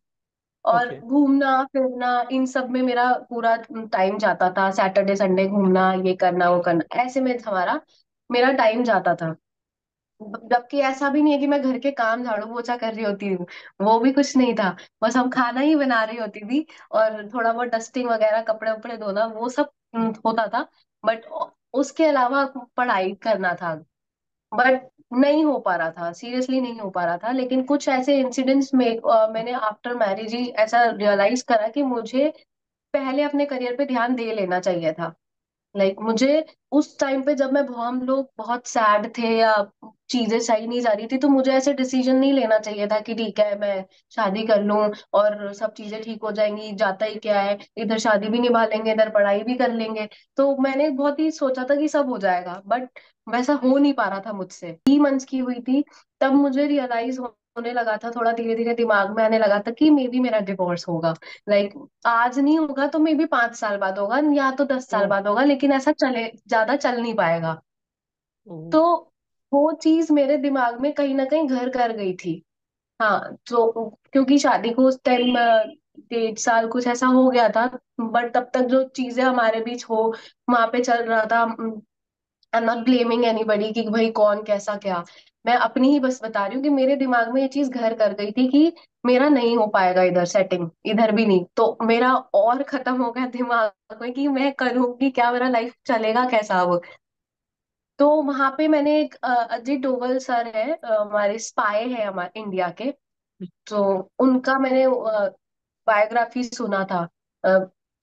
और ओके। घूमना फिरना इन सब में मेरा पूरा टाइम जाता था। सैटरडे संडे घूमना, ये करना वो करना, ऐसे में हमारा मेरा टाइम जाता था। जबकि ऐसा भी नहीं है कि मैं घर के काम झाड़ू पोछा कर रही होती हूँ, वो भी कुछ नहीं था। बस हम खाना ही बना रही होती थी और थोड़ा बहुत डस्टिंग वगैरह कपड़े उपड़े धोना वो सब होता था। बट उसके अलावा पढ़ाई करना था। बट नहीं हो पा रहा था, सीरियसली नहीं हो पा रहा था। लेकिन कुछ ऐसे इंसिडेंट्स में मैंने आफ्टर मैरिज ही ऐसा रियलाइज करा कि मुझे पहले अपने करियर पे ध्यान दे लेना चाहिए था। मुझे उस टाइम पे जब मैं हम लोग बहुत सैड थे या चीजें सही नहीं जा रही थी तो मुझे ऐसे डिसीजन नहीं लेना चाहिए था कि ठीक है मैं शादी कर लूं और सब चीजें ठीक हो जाएंगी, जाता ही क्या है, इधर शादी भी निभा लेंगे इधर पढ़ाई भी कर लेंगे। तो मैंने बहुत ही सोचा था कि सब हो जाएगा, बट वैसा हो नहीं पा रहा था मुझसे। 3 मंथ्स की हुई थी तब मुझे रियलाइज होने लगा था, थोड़ा धीरे धीरे दिमाग में आने लगा था कि मे बी मेरा डिवोर्स होगा। लाइक आज नहीं होगा तो मे बी 5 साल बाद होगा या तो 10 साल ओह। बाद होगा, लेकिन ऐसा चले ज्यादा चल नहीं पाएगा। ओह। तो वो चीज मेरे दिमाग में कहीं ना कहीं घर कर गई थी। हाँ, तो क्योंकि शादी को उस टाइम 1.5 साल कुछ ऐसा हो गया था। बट तब तक जो चीजें हमारे बीच हो वहां पे चल रहा था, I am not blaming anybody कि भाई कौन कैसा क्या। मैं अपनी ही बस बता रही हूँ कि मेरे दिमाग में ये चीज घर कर गई थी कि मेरा नहीं हो पाएगा इधर सेटिंग, इधर भी नहीं, तो मेरा और खत्म हो गया दिमाग में कि मैं करूंगी क्या, मेरा लाइफ चलेगा कैसा अब। तो वहां पे मैंने एक अजीत डोवल सर है, हमारे स्पाई है हमारे इंडिया के, तो उनका मैंने बायोग्राफी सुना था, अ,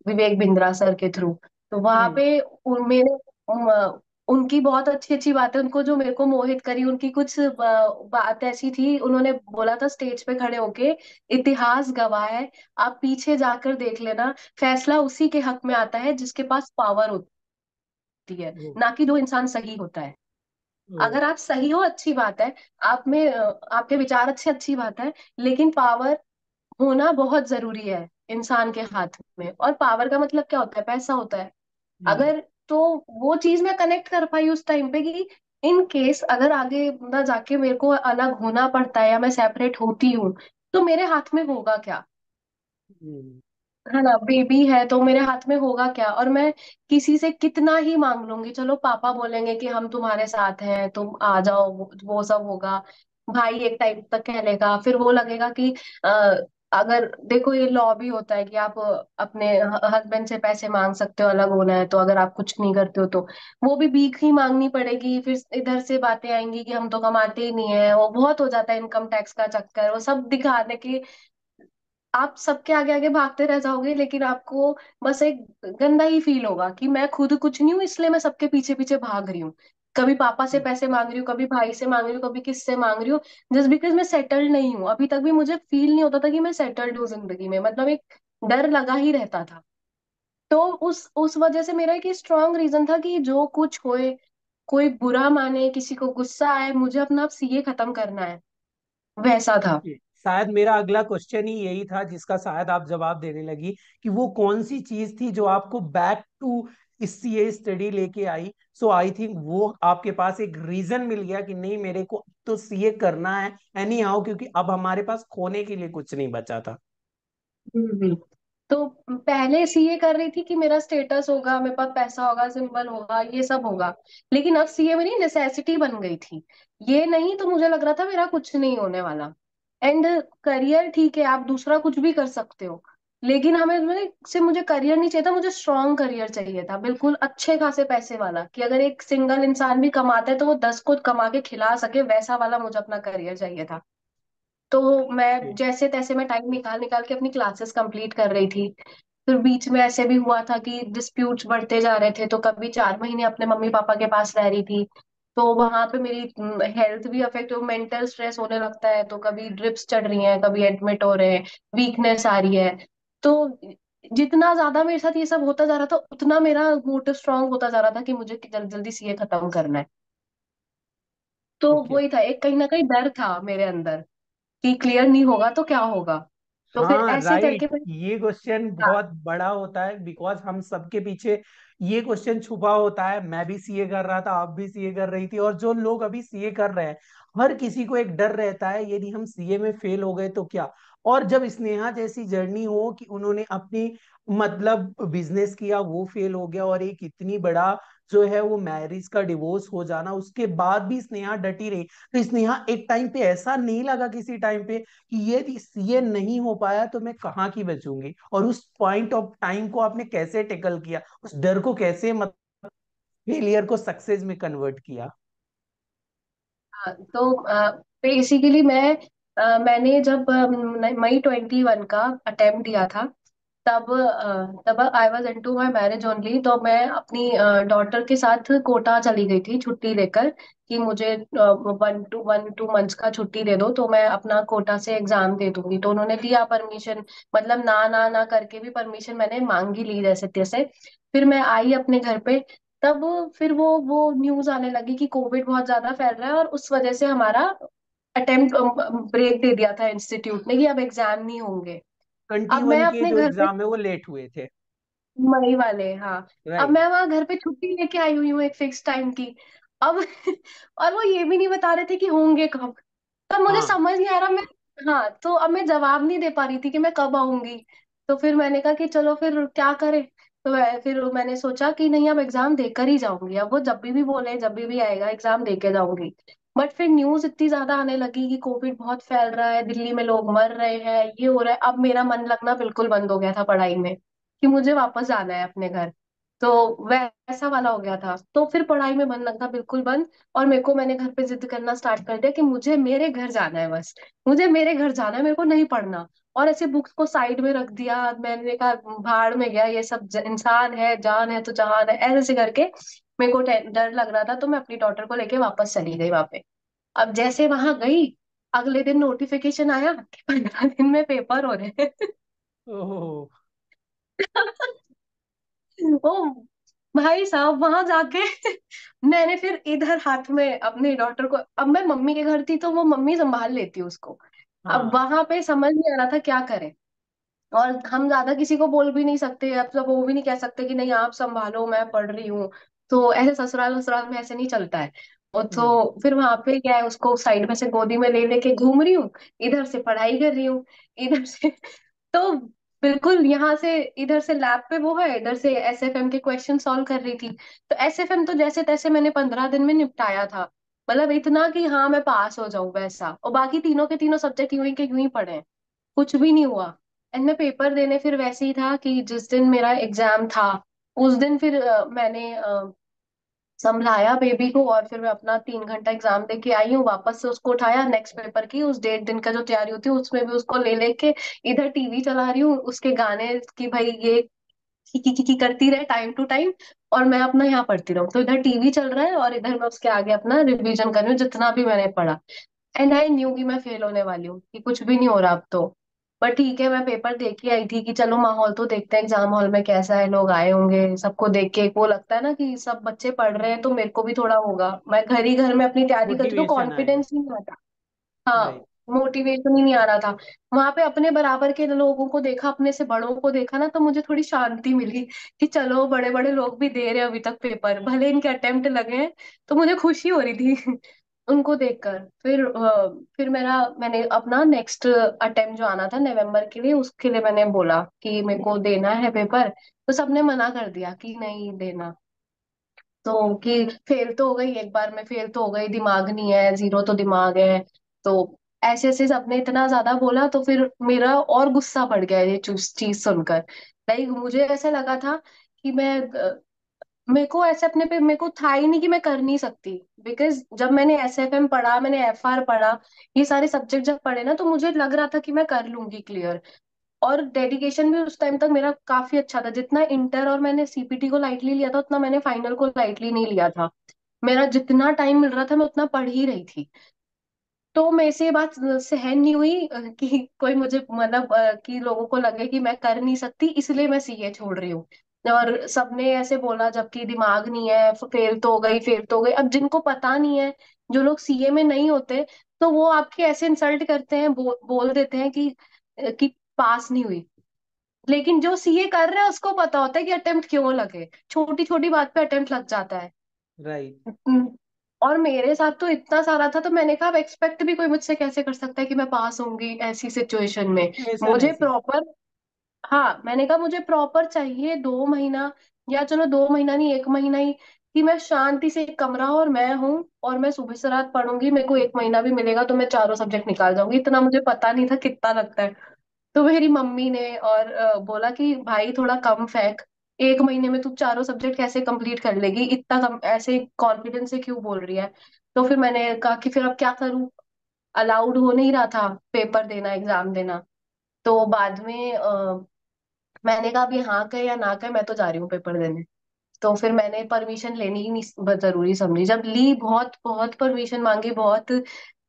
विवेक बिंद्रा सर के थ्रू। तो वहां हम्म। पे मेरे उनकी बहुत अच्छी अच्छी बातें, उनको जो मेरे को मोहित करी, उनकी कुछ बात ऐसी थी, उन्होंने बोला था स्टेज पे खड़े होके, इतिहास गवाह है, आप पीछे जाकर देख लेना, फैसला उसी के हक में आता है जिसके पास पावर होती है, ओ, ना कि जो इंसान सही होता है। ओ, अगर आप सही हो अच्छी बात है, आप में आपके विचार अच्छे अच्छी बात है, लेकिन पावर होना बहुत जरूरी है इंसान के हाथ में। और पावर का मतलब क्या होता है, पैसा होता है। हम्म, अगर तो वो चीज मैं कनेक्ट कर पाई उस टाइम पे कि इन केस अगर आगे ना जाके मेरे को अलग होना पड़ता है या मैं सेपरेट होती हूँ, तो मेरे हाथ में होगा क्या, हम्म, है ना, बेबी है तो मेरे हाथ में होगा क्या। और मैं किसी से कितना ही मांग लूंगी, चलो पापा बोलेंगे कि हम तुम्हारे साथ हैं तुम आ जाओ, वो सब होगा, भाई एक टाइम तक कह लेगा, फिर वो लगेगा कि अ, अगर देखो ये लॉ भी होता है कि आप अपने हस्बैंड से पैसे मांग सकते हो अलग होना है तो, अगर आप कुछ नहीं करते हो तो वो भी भीख ही मांगनी पड़ेगी। फिर इधर से बातें आएंगी कि हम तो कमाते ही नहीं है, वो बहुत हो जाता है इनकम टैक्स का चक्कर, वो सब दिखाने की, आप सबके आगे आगे भागते रह जाओगे, लेकिन आपको बस एक गंदा ही फील होगा कि मैं खुद कुछ नहीं हूँ इसलिए मैं सबके पीछे पीछे भाग रही हूँ। कभी पापा से हम्म, पैसे मांग रही हूँ, कभी भाई से मांग रही हूँ, कभी किससे मांग रही हूँ, जस्ट बिकॉज मैं सेटल्ड नहीं हूँ। अभी तक भी मुझे फील नहीं होता था कि मैं सेटल्ड हूँ जिंदगी में, मतलब एक डर लगा ही रहता था। तो उस वजह से मेरा एक स्ट्रांग रीजन था कि जो कुछ होए, कोई बुरा माने, किसी को गुस्सा आए, मुझे अपना सीए खत्म करना है, वैसा था। ओके। शायद मेरा अगला क्वेश्चन ही यही था जिसका शायद आप जवाब देने लगी, कि वो कौन सी चीज थी जो आपको बैक टू इस सीए स्टडी लेके आई। सो आई थिंक वो आपके पास एक रीजन मिल गया कि नहीं मेरे को तो सीए करना है एनी हाउ, क्योंकि अब हमारे पास खोने के लिए कुछ नहीं बचा था। हम्म। तो पहले सीए कर रही थी कि मेरा स्टेटस होगा, मेरे पास पैसा होगा, सिंबल होगा, ये सब होगा, लेकिन अब सीए मेरी नेसेसिटी बन गई थी। ये नहीं तो मुझे लग रहा था मेरा कुछ नहीं होने वाला। एंड करियर ठीक है, आप दूसरा कुछ भी कर सकते हो, लेकिन हमें सिर्फ मुझे करियर नहीं चाहिए था, मुझे स्ट्रांग करियर चाहिए था, बिल्कुल अच्छे खासे पैसे वाला, कि अगर एक सिंगल इंसान भी कमाता है तो वो 10 को कमा के खिला सके, वैसा वाला मुझे अपना करियर चाहिए था। तो मैं जैसे तैसे मैं टाइम निकाल निकाल के अपनी क्लासेस कंप्लीट कर रही थी। फिर बीच में ऐसे भी हुआ था कि डिस्प्यूट्स बढ़ते जा रहे थे, तो कभी 4 महीने अपने मम्मी पापा के पास रह रही थी, तो वहां पे मेरी हेल्थ भी अफेक्ट, मेंटल स्ट्रेस होने लगता है, तो कभी ड्रिप्स चढ़ रही हैं, कभी एडमिट हो रहे हैं, वीकनेस आ रही है। तो जितना ज्यादा मेरे साथ ये सब होता जा रहा था, उतना मेरा मोटिव स्ट्रांग होता जा रहा था कि मुझे जल्दी जल्दी सीए खत्म करना है। तो ओके। वही था, एक कहीं ना कहीं डर था मेरे अंदर कि क्लियर नहीं होगा तो क्या होगा। तो फिर हाँ ऐसे राइट, करके मैं, ये क्वेश्चन हाँ, बहुत बड़ा होता है बिकॉज हम सबके पीछे ये क्वेश्चन छुपा होता है। मैं भी सीए कर रहा था, आप भी सीए कर रही थी, और जो लोग अभी सीए कर रहे हैं, हर किसी को एक डर रहता है यदि हम सीए में फेल हो गए तो क्या। और जब स्नेहा जैसी जर्नी हो कि उन्होंने अपनी मतलब बिजनेस किया, वो फेल हो गया, और एक इतनी बड़ा जो है वो मैरिज का डिवोर्स हो जाना, उसके बाद भी स्नेहा डटी रही। तो स्नेहा एक टाइम पे ऐसा नहीं लगा किसी टाइम पे कि ये नहीं हो पाया तो मैं कहाँ की बचूंगी, और उस पॉइंट ऑफ टाइम को आपने कैसे टेकल किया, उस डर को कैसे मतलब फेलियर को सक्सेस में कन्वर्ट किया। हाँ, तो बेसिकली मैंने जब मई 21 का अटेम्प्ट दिया था, तब I was into my marriage only, तो मैं अपनी डॉटर के साथ कोटा चली गई थी छुट्टी लेकर, कि मुझे 1 to 2 मंथ्स का छुट्टी दे दो तो मैं अपना कोटा से एग्जाम दे दूंगी। तो उन्होंने दिया परमिशन, मतलब ना ना ना करके भी परमिशन मैंने मांगी ली जैसे तैसे। फिर मैं आई अपने घर पे, तब फिर वो न्यूज आने लगी कि कोविड बहुत ज्यादा फैल रहा है, और उस वजह से हमारा अटेम्प्ट ब्रेक दे दिया था इंस्टीट्यूट ने कि अब एग्जाम नहीं होंगे। अब मैं 21 के अपने जो घर पे, एग्जाम है वो लेट हुए थे। मई वाले, हाँ, अब राइट। मैं वहां घर पे छुट्टी लेके आई हुई हूँ एक फिक्स टाइम की। अब और वो ये भी नहीं बता रहे थे कि होंगे कब, तब मुझे हाँ। समझ नहीं आ रहा मैं, हाँ, तो अब मैं जवाब नहीं दे पा रही थी कि मैं कब आऊंगी। तो फिर मैंने कहा कि चलो फिर क्या करें, तो फिर मैंने सोचा कि नहीं अब एग्जाम देकर ही जाऊंगी, अब वो जब भी बोले जब भी आएगा एग्जाम दे के जाऊंगी। बट फिर न्यूज इतनी ज्यादा आने लगी कि कोविड बहुत फैल रहा है, दिल्ली में लोग मर रहे हैं, ये हो रहा है। अब मेरा मन लगना बिल्कुल बंद हो गया था पढ़ाई में, कि मुझे वापस जाना है अपने घर। तो वैसा वाला हो गया था, तो फिर पढ़ाई में मन लगना बिल्कुल बंद। और मैंने घर पे जिद करना स्टार्ट कर दिया कि मुझे मेरे घर जाना है बस, मुझे मेरे घर जाना है, मेरे को नहीं पढ़ना। और ऐसे बुक्स को साइड में रख दिया, मैंने कहा भाड़ में गया ये सब, इंसान है, जान है तो जहान है, ऐसे ऐसे करके मेरे को डर लग रहा था। तो मैं अपनी डॉटर को लेके वापस चली गई वहां पे। अब जैसे वहां गई, अगले दिन नोटिफिकेशन आया कि 15 दिन में पेपर हो रहे हैं। ओह। ओ भाई साहब, वहां जाके मैंने फिर इधर हाथ में अपनी डॉटर को, अब मैं मम्मी के घर थी तो वो मम्मी संभाल लेती उसको। अब हाँ। वहां पे समझ नहीं आ रहा था क्या करें। और हम ज्यादा किसी को बोल भी नहीं सकते, अब सब वो भी नहीं कह सकते कि नहीं आप संभालो मैं पढ़ रही हूँ। तो ऐसे ससुराल ससुराल में ऐसे नहीं चलता है। और हम्म। तो फिर वहां पे क्या है, उसको साइड में से गोदी में ले लेके घूम रही हूँ, इधर से पढ़ाई कर रही हूँ, इधर से तो बिल्कुल यहाँ से, इधर से लैब पे वो है, इधर से एसएफएम के क्वेश्चन सॉल्व कर रही थी। तो एसएफएम तो जैसे तैसे मैंने 15 दिन में निपटाया था, मतलब इतना कि हाँ मैं पास हो जाऊं वैसा। और बाकी तीनों के तीनों सब्जेक्ट यूं ही के यूं ही पढ़े हैं, कुछ भी नहीं हुआ। एंड मैं पेपर देने फिर वैसे ही था कि जिस दिन मेरा एग्जाम था उस दिन फिर मैंने संभलाया बेबी को, और फिर मैं अपना 3 घंटा एग्जाम दे के आई हूँ, वापस से उसको उठाया, नेक्स्ट पेपर की उस 1.5 दिन का जो तैयारी होती है उसमें भी उसको ले लेके इधर टीवी चला रही हूँ, उसके गाने की भाई ये की करती रहे टाइम टू टाइम, और मैं अपना यहाँ पढ़ती रहूँ। तो इधर टीवी चल रहा है और इधर मैं उसके आगे अपना रिवीजन कर रही हूँ जितना भी मैंने पढ़ा। एंड आई न्यू कि मैं फेल होने वाली हूँ, कि कुछ भी नहीं हो रहा अब तो। पर ठीक है, मैं पेपर देख के आई थी कि चलो माहौल तो देखते हैं एग्जाम हॉल में कैसा है, लोग आए होंगे, सबको देख के एक वो लगता है ना कि सब बच्चे पढ़ रहे हैं तो मेरे को भी थोड़ा होगा। मैं घर ही घर में अपनी तैयारी करती तो मोटिवेशन आएगा। कॉन्फिडेंस नहीं आता। हाँ, राइट। मोटिवेशन ही नहीं आ रहा था। वहां पे अपने बराबर के लोगों को देखा, अपने से बड़ों को देखा ना, तो मुझे थोड़ी शांति मिली कि चलो बड़े बड़े लोग भी दे रहे हैं अभी तक पेपर, भले इनके अटेम्प्ट लगे हैं। तो मुझे खुशी हो रही थी उनको देखकर। फिर मैंने अपना नेक्स्ट अटेम्प्ट जो आना था नवंबर के लिए, उसके लिए मैंने बोला कि मेरे को देना है पेपर। तो सबने मना कर दिया कि नहीं देना। तो कि फेल तो हो गई एक बार में, फेल तो हो गई, दिमाग नहीं है, जीरो तो दिमाग है। तो ऐसे ऐसे सबने इतना ज्यादा बोला, तो फिर मेरा और गुस्सा बढ़ गया ये चीज सुनकर। लाइक मुझे ऐसा लगा था कि मेरे को ऐसे अपने पे मेरे को था ही नहीं कि मैं कर नहीं सकती। बिकॉज जब मैंने एसएफएम पढ़ा, मैंने एफआर पढ़ा, ये सारे सब्जेक्ट जब पढ़े ना, तो मुझे लग रहा था कि मैं कर लूंगी क्लियर। और डेडिकेशन भी उस टाइम तक मेरा काफी अच्छा था। जितना इंटर और मैंने सीपीटी को लाइटली लिया था, उतना मैंने फाइनल को लाइटली नहीं लिया था। मेरा जितना टाइम मिल रहा था मैं उतना पढ़ ही रही थी। तो मेरे से ये बात सहन नहीं हुई कि कोई मुझे मतलब कि लोगों को लगे कि मैं कर नहीं सकती, इसलिए मैं सीए छोड़ रही हूँ। और सबने ऐसे बोला जबकि दिमाग नहीं है, फेल तो हो गई, फेल तो हो गई। अब जिनको पता नहीं है, जो लोग सीए में नहीं होते, तो वो आपके ऐसे इंसल्ट करते हैं, बोल देते हैं कि पास नहीं हुई। लेकिन जो सीए कर रहा है उसको पता होता है कि अटेम्प्ट क्यों लगे, छोटी छोटी बात पे अटेम्प्ट लग जाता है। राइट। हम्म। और मेरे साथ तो इतना सारा था, तो मैंने कहा अब एक्सपेक्ट भी कोई मुझसे कैसे कर सकता है कि मैं पास होंगी ऐसी सिचुएशन में। सिचुएशन मुझे ऐसी। प्रॉपर, हाँ मैंने कहा मुझे प्रॉपर चाहिए 2 महीना, या चलो 2 महीना नहीं, 1 महीना ही, कि मैं शांति से एक कमरा और मैं हूँ, और मैं सुबह से रात पढ़ूंगी, मेरे को 1 महीना भी मिलेगा तो मैं चारों सब्जेक्ट निकाल जाऊंगी। इतना मुझे पता नहीं था कितना लगता है। तो मेरी मम्मी ने और बोला कि भाई थोड़ा कम फेंक, 1 महीने में तू चारों सब्जेक्ट कैसे कंप्लीट कर लेगी, इतना कम ऐसे कॉन्फिडेंस से क्यों बोल रही है। तो फिर मैंने कहा कि फिर अब क्या करूं, अलाउड हो नहीं रहा था पेपर देना, एग्जाम देना। तो बाद में मैंने कहा अभी हाँ कहे या ना कहे, मैं तो जा रही हूँ पेपर देने। तो फिर मैंने परमिशन लेनी ही नहीं जरूरी समझी, जब ली बहुत बहुत परमिशन मांगी, बहुत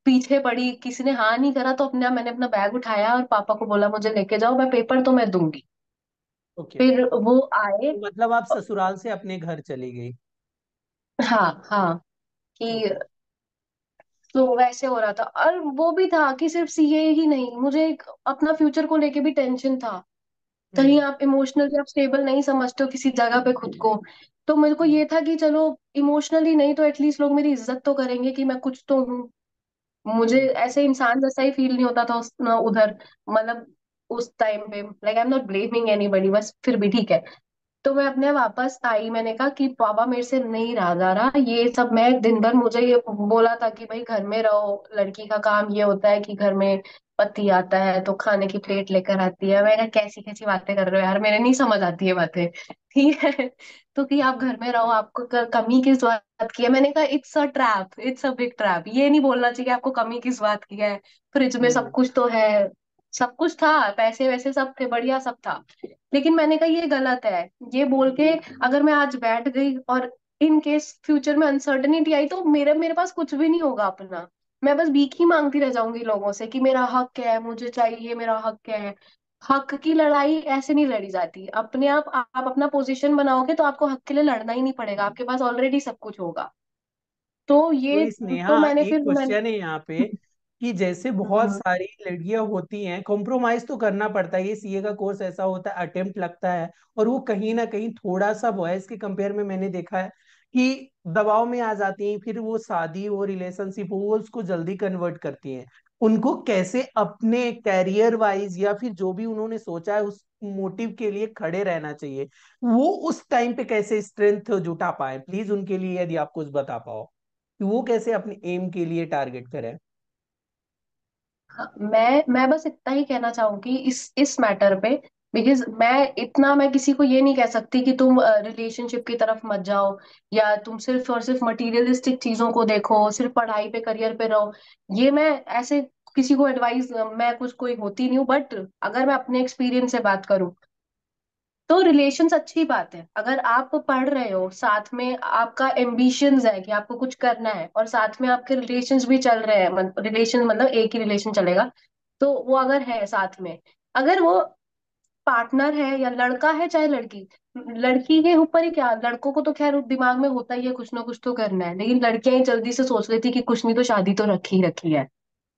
पीछे पड़ी, किसी ने हाँ नहीं करा, तो मैंने अपना बैग उठाया और पापा को बोला मुझे लेके जाओ, मैं पेपर तो मैं दूंगी। ओके। फिर वो आए। तो मतलब आप ससुराल से अपने घर चली गई। हाँ हाँ, कि ओके। तो वैसे हो रहा था। और वो भी था कि सिर्फ सीए ही नहीं, मुझे एक अपना फ्यूचर को लेके भी टेंशन था। कहीं हम्म। आप इमोशनली आप स्टेबल नहीं समझते हो किसी जगह पे खुद को। तो मेरे को ये था कि चलो इमोशनली नहीं तो एटलीस्ट लोग मेरी इज्जत तो करेंगे कि मैं कुछ तो हूँ। मुझे हम्म। ऐसे इंसान जैसा ही फील नहीं होता था उधर, मतलब उस टाइम पे। Like I am not blaming anybody, बस फिर भी ठीक है। तो मैं अपने वापस आई, मैंने कहा कि पापा मेरे से नहीं रहा जा रहा ये सब। मैं दिन भर मुझे ये बोला था कि भाई घर में रहो, लड़की का काम ये होता है कि घर में पति आता है तो खाने की प्लेट लेकर आती है। मैंने कहा कैसी कैसी बातें कर रहे हो यार, मेरे नहीं समझ आती है बातें। ठीक है। तो कि आप घर में रहो, आपको कमी किस बात की है। मैंने कहा it's a trap, it's a big trap. ये नहीं बोलना चाहिए आपको कमी किस बात की है। फ्रिज में सब हम्म। कुछ तो है, सब कुछ था, पैसे वैसे सब थे, बढ़िया सब था। लेकिन मैंने कहा ये गलत है, ये बोल के अगर मैं आज बैठ गई और इन केस फ्यूचर में अनसर्टनिटी आई तो मेरे मेरे पास कुछ भी नहीं होगा अपना। मैं बस भीख ही मांगती रह जाऊंगी लोगों से कि मेरा हक है, मुझे चाहिए, मेरा हक है। हक की लड़ाई ऐसे नहीं लड़ी जाती। अपने आप अपना पोजीशन बनाओगे तो आपको हक के लिए लड़ना ही नहीं पड़ेगा, आपके पास ऑलरेडी सब कुछ होगा। तो ये तो स्नेहा तो मैंने एक फिर मैंने क्वेश्चन है यहाँ पे कि जैसे बहुत हम्म, सारी लड़कियां होती हैं, कॉम्प्रोमाइज तो करना पड़ता है, ये सीए का कोर्स ऐसा होता है, अटेम्प्ट लगता है, और वो कहीं ना कहीं थोड़ा सा बॉयज के कंपेयर में मैंने देखा है कि दबाव में आ जाती हैं, फिर वो शादी वो रिलेशनशिप वो उसको जल्दी कन्वर्ट करती हैं। उनको कैसे अपने कैरियर वाइज या फिर जो भी उन्होंने सोचा है उस मोटिव के लिए खड़े रहना चाहिए, वो उस टाइम पे कैसे स्ट्रेंथ जुटा पाए, प्लीज उनके लिए यदि आप कुछ बता पाओ कि वो कैसे अपने एम के लिए टारगेट करें। हाँ, मैं बस इतना ही कहना चाहूंगी इस मैटर पे। बिकॉज मैं किसी को ये नहीं कह सकती कि तुम रिलेशनशिप की तरफ मत जाओ, या तुम सिर्फ और सिर्फ मटेरियलिस्टिक चीजों को देखो, सिर्फ पढ़ाई पे करियर पे रहो। ये मैं ऐसे किसी को एडवाइस, मैं कुछ कोई होती नहीं हूँ, बट अगर मैं अपने एक्सपीरियंस से बात करूँ तो रिलेशंस अच्छी बात है। अगर आप पढ़ रहे हो, साथ में आपका एम्बिशंस है कि आपको कुछ करना है, और साथ में आपके रिलेशंस भी चल रहे हैं, रिलेशन मतलब एक ही रिलेशन चलेगा, तो वो अगर है साथ में, अगर वो पार्टनर है या लड़का है चाहे लड़की, लड़की के ऊपर ही क्या, लड़कों को तो खैर दिमाग में होता ही है कुछ ना कुछ तो करना है, लेकिन लड़कियां ही जल्दी से सोच लेती कि कुछ नहीं तो शादी तो रखी ही रखी है।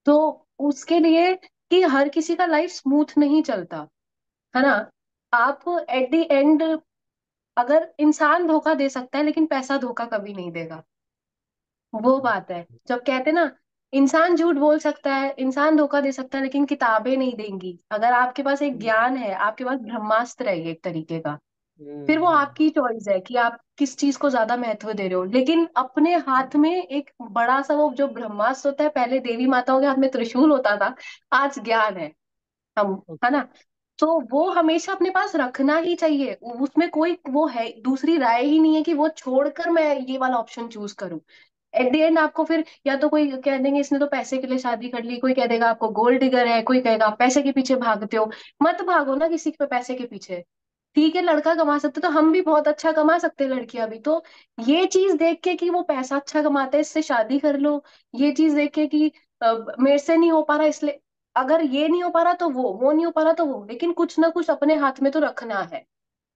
तो उसके लिए कि हर किसी का लाइफ स्मूथ नहीं चलता, है ना। आप एट द एंड, अगर इंसान धोखा दे सकता है लेकिन पैसा धोखा कभी नहीं देगा, वो बात है। जब कहते ना, इंसान झूठ बोल सकता है, इंसान धोखा दे सकता है, लेकिन किताबें नहीं देंगी। अगर आपके पास एक हम्म। ज्ञान है, आपके पास ब्रह्मास्त्र है ये एक तरीके का, फिर वो हम्म। आपकी चॉइस है कि आप किस चीज को ज्यादा महत्व दे रहे हो। लेकिन अपने हाथ में एक बड़ा सा वो जो ब्रह्मास्त्र होता है, पहले देवी माताओं के हाथ में त्रिशूल होता था, आज ज्ञान है, हम, है ओके। ना। तो वो हमेशा अपने पास रखना ही चाहिए। उसमें कोई वो है दूसरी राय ही नहीं है कि वो छोड़कर मैं ये वाला ऑप्शन चूज करूं। एट द एंड आपको फिर या तो कोई कह देंगे इसने तो पैसे के लिए शादी कर ली, कोई कह देगा आपको गोल्ड डिगर है, कोई कहेगा आप पैसे के पीछे भागते हो। मत भागो ना किसी के पैसे के पीछे। ठीक है, लड़का कमा सकते तो हम भी बहुत अच्छा कमा सकते हैं, लड़कियां भी तो। ये चीज देख के कि वो पैसा अच्छा कमाता है इससे शादी कर लो, ये चीज देख के कि मेरे से नहीं हो पा रहा इसलिए, अगर ये नहीं हो पा रहा तो वो नहीं हो पा रहा तो वो, लेकिन कुछ ना कुछ अपने हाथ में तो रखना है।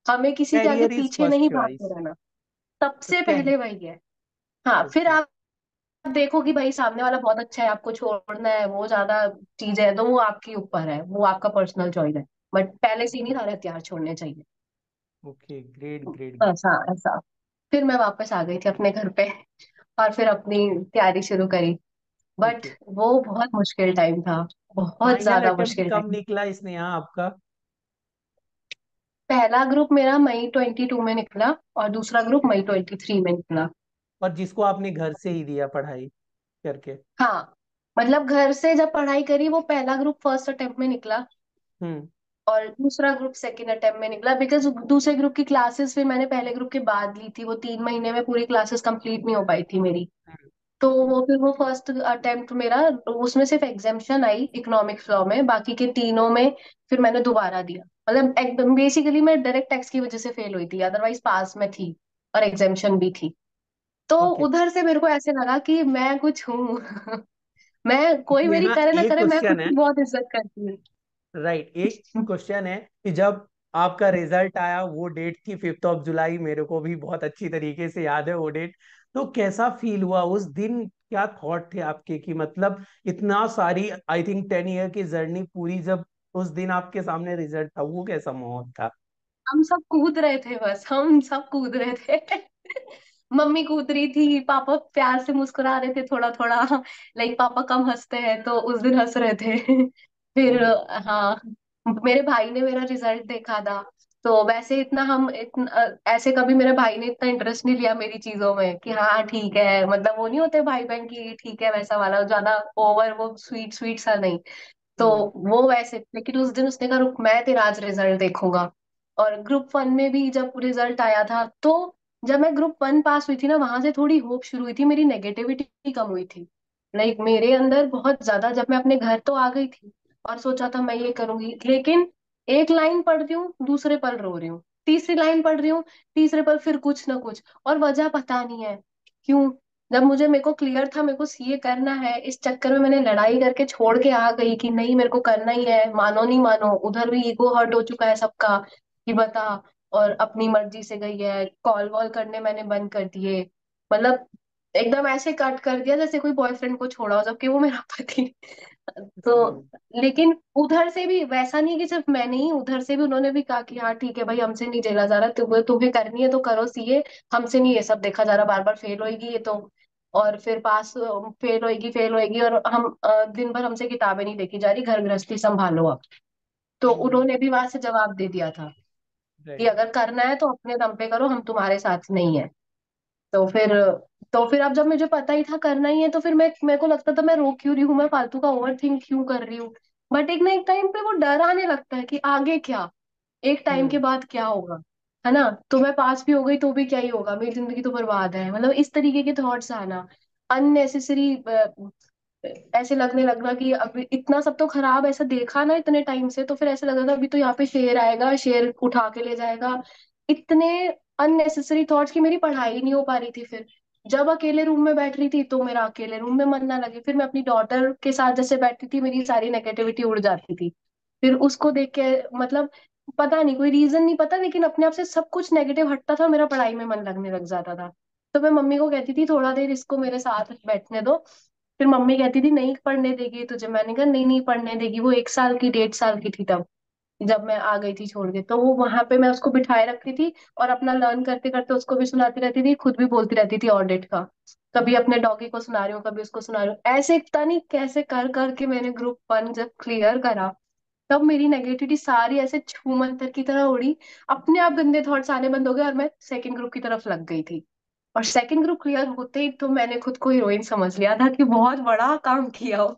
हमें किसी के आगे कैरियर इज पीछे फर्स्ट नहीं भागते चॉइस। रहना, तो सबसे क्या। पहले वही है। हाँ, फिर ओके। आप देखो कि भाई सामने वाला बहुत अच्छा है, आपको छोड़ना है, वो ज्यादा चीज है, तो वो आपके ऊपर है, वो आपका पर्सनल चॉइस है। बट पहले से ही नहीं सारे हथियार छोड़ने चाहिए। Okay, great great. ऐसा ऐसा। फिर मैं वापस आ गई थी अपने घर पे, और फिर अपनी तैयारी शुरू करी। But okay. वो बहुत मुश्किल टाइम था, बहुत फाइनल ज्यादा अटेम्प्ट मुश्किल कब टाइम। निकला इसने यहाँ आपका? पहला ग्रुप मेरा मई 22 में निकला, और दूसरा ग्रुप ओके। मई 23 में निकला। और जिसको आपने घर से ही दिया पढ़ाई करके? हाँ, मतलब घर से जब पढ़ाई करी, वो पहला ग्रुप फर्स्ट अटेम्प्ट में निकला, हम्म। और दूसरा ग्रुप सेकंड अटेम्प्ट में निकला। बिकॉज दूसरे ग्रुप की क्लासेस फिर मैंने पहले ग्रुप के बाद ली थी, वो 3 महीने में पूरी क्लासेस कंप्लीट नहीं हो पाई थी मेरी। तो वो फर्स्ट अटेम्प्ट मेरा, उसमें सिर्फ एग्जाम्शन आई इकोनॉमिक्स लॉ में, बाकी के तीनों में फिर मैंने दोबारा दिया। मतलब एकदम बेसिकली मैं डायरेक्ट टैक्स की वजह से फेल हुई थी, अदरवाइज पास में थी, और एग्जाम्शन भी थी। तो ओके। उधर से मेरे को ऐसे लगा कि मैं कुछ हूँ। मैं, कोई मेरी नेहा करे ना एक करे, मैं खुद क्वेश्चन है। की बहुत इज्जत करती हूँ। राइट, एक क्वेश्चन है कि जब आपका रिजल्ट आया, वो डेट थी 5 जुलाई, मेरे को भी बहुत अच्छी तरीके से याद है वो डेट। तो कैसा फील हुआ उस दिन, क्या थॉट थे आपके कि मतलब इतना सारी आई थिंक 10 ईयर की जर्नी पूरी, जब उस दिन आपके सामने रिजल्ट था, वो कैसा माहौल था? हम सब कूद रहे थे, बस हम सब कूद रहे थे। मम्मी कूद रही थी, पापा प्यार से मुस्कुरा रहे थे थोड़ा थोड़ा, लाइक पापा कम हंसते हैं तो उस दिन हंस रहे थे। फिर हम्म। हाँ, मेरे भाई ने मेरा रिजल्ट देखा था, तो वैसे इतना हम इतना ऐसे कभी मेरे भाई ने इतना इंटरेस्ट नहीं लिया मेरी चीजों में कि हाँ ठीक है, मतलब वो नहीं होते भाई बहन की ठीक है वैसा वाला, ज्यादा ओवर वो स्वीट स्वीट सा नहीं। तो हम्म। वो वैसे, लेकिन उस दिन उसने कहा रुक मैं तेरा आज रिजल्ट देखूंगा। और ग्रुप वन में भी जब रिजल्ट आया था, तो जब मैं ग्रुप वन पास हुई थी ना, वहां से थोड़ी होप शुरू हुई थी, मेरी नेगेटिविटी कम हुई थी। लाइक मेरे अंदर बहुत ज्यादा, जब मैं अपने घर तो आ गई थी और सोचा था मैं ये करूंगी, लेकिन एक लाइन पढ़ रही हूँ दूसरे पल रो रही हूँ, तीसरी लाइन पढ़ रही हूँ तीसरे पल फिर कुछ ना कुछ, और वजह पता नहीं है क्यों। जब मुझे मेरे को क्लियर था मेरे को सीए करना है, इस चक्कर में मैंने लड़ाई करके छोड़ के आ गई कि नहीं मेरे को करना ही है, मानो नहीं मानो, उधर भी ईगो हर्ट हो चुका है सबका कि बता। और अपनी मर्जी से गई है, कॉल वॉल करने मैंने बंद कर दिए, मतलब एकदम ऐसे कट कर दिया जैसे कोई बॉयफ्रेंड को छोड़ा हो, जबकि वो मेरा पति। तो हम्म। लेकिन उधर से भी वैसा नहीं कि सिर्फ मैंने ही, उधर से भी उन्होंने भी कहा कि हाँ ठीक है भाई हमसे नहीं झेला जा रहा, तुम्हें करनी है तो करो सीए, हमसे नहीं ये सब देखा जा रहा, बार बार फेल होएगी ये तो, और फिर पास फेल होएगी, और हम दिन भर हमसे किताबें नहीं देखी जा रही, घर गृहस्थी संभालो अब। तो हम्म। उन्होंने भी वहां से जवाब दे दिया था कि राइट। अगर करना है तो अपने दम पे करो, हम तुम्हारे साथ नहीं है। तो फिर अब जब मुझे पता ही था करना ही है, तो फिर मैं मेरे को लगता था मैं रो क्यों रही हूँ, मैं फालतू का ओवर थिंक क्यों कर रही हूँ। बट एक ना एक टाइम पे वो डर आने लगता है कि आगे क्या, एक टाइम के हम्म। बाद क्या होगा, है ना। तो मैं पास भी हो गई तो भी क्या ही होगा, मेरी जिंदगी तो बर्बाद है, मतलब इस तरीके के थॉट्स आना, अननेसेसरी ऐसे लगने लगना कि अभी इतना सब तो खराब ऐसा देखा ना इतने टाइम से, तो फिर ऐसे लग रहा था अभी तो यहाँ पे शेर आएगा, शेर उठा के ले जाएगा। इतने अननेसेसरी थॉट्स कि मेरी पढ़ाई नहीं हो पा रही थी। फिर जब अकेले रूम में बैठ रही थी तो मेरा अकेले रूम में मन ना लगे, फिर मैं अपनी डॉटर के साथ जैसे बैठती थी मेरी सारी नेगेटिविटी उड़ जाती थी। फिर उसको देख के मतलब पता नहीं कोई रीजन नहीं पता, लेकिन अपने आप से सब कुछ नेगेटिव हटता था, मेरा पढ़ाई में मन लगने लग जाता था। तो मैं मम्मी को कहती थी थोड़ा देर इसको मेरे साथ बैठने दो। फिर मम्मी कहती थी नहीं पढ़ने देगी तुझे, मैंने कहा नहीं नहीं पढ़ने देगी, वो 1 साल की 1.5 साल की थी तब, जब मैं आ गई थी छोड़ के, तो वो वहां पे मैं उसको बिठाए रखती थी और अपना लर्न करते करते उसको भी सुनाती रहती थी, खुद भी बोलती रहती थी ऑडिट का, कभी अपने डॉगी को सुना रही हूँ कभी उसको सुना रही हूँ, ऐसे पता नहीं कैसे कर करके मैंने ग्रुप वन जब क्लियर करा, तब मेरी नेगेटिविटी सारी ऐसे छू मंतर की तरह उड़ी, अपने आप गंदे थॉट्स आने बंद हो गए, और मैं सेकंड ग्रुप की तरफ लग गई थी। और सेकंड ग्रुप क्लियर होते ही तो मैंने खुद को हीरोइन समझ लिया था कि बहुत बड़ा काम किया हो।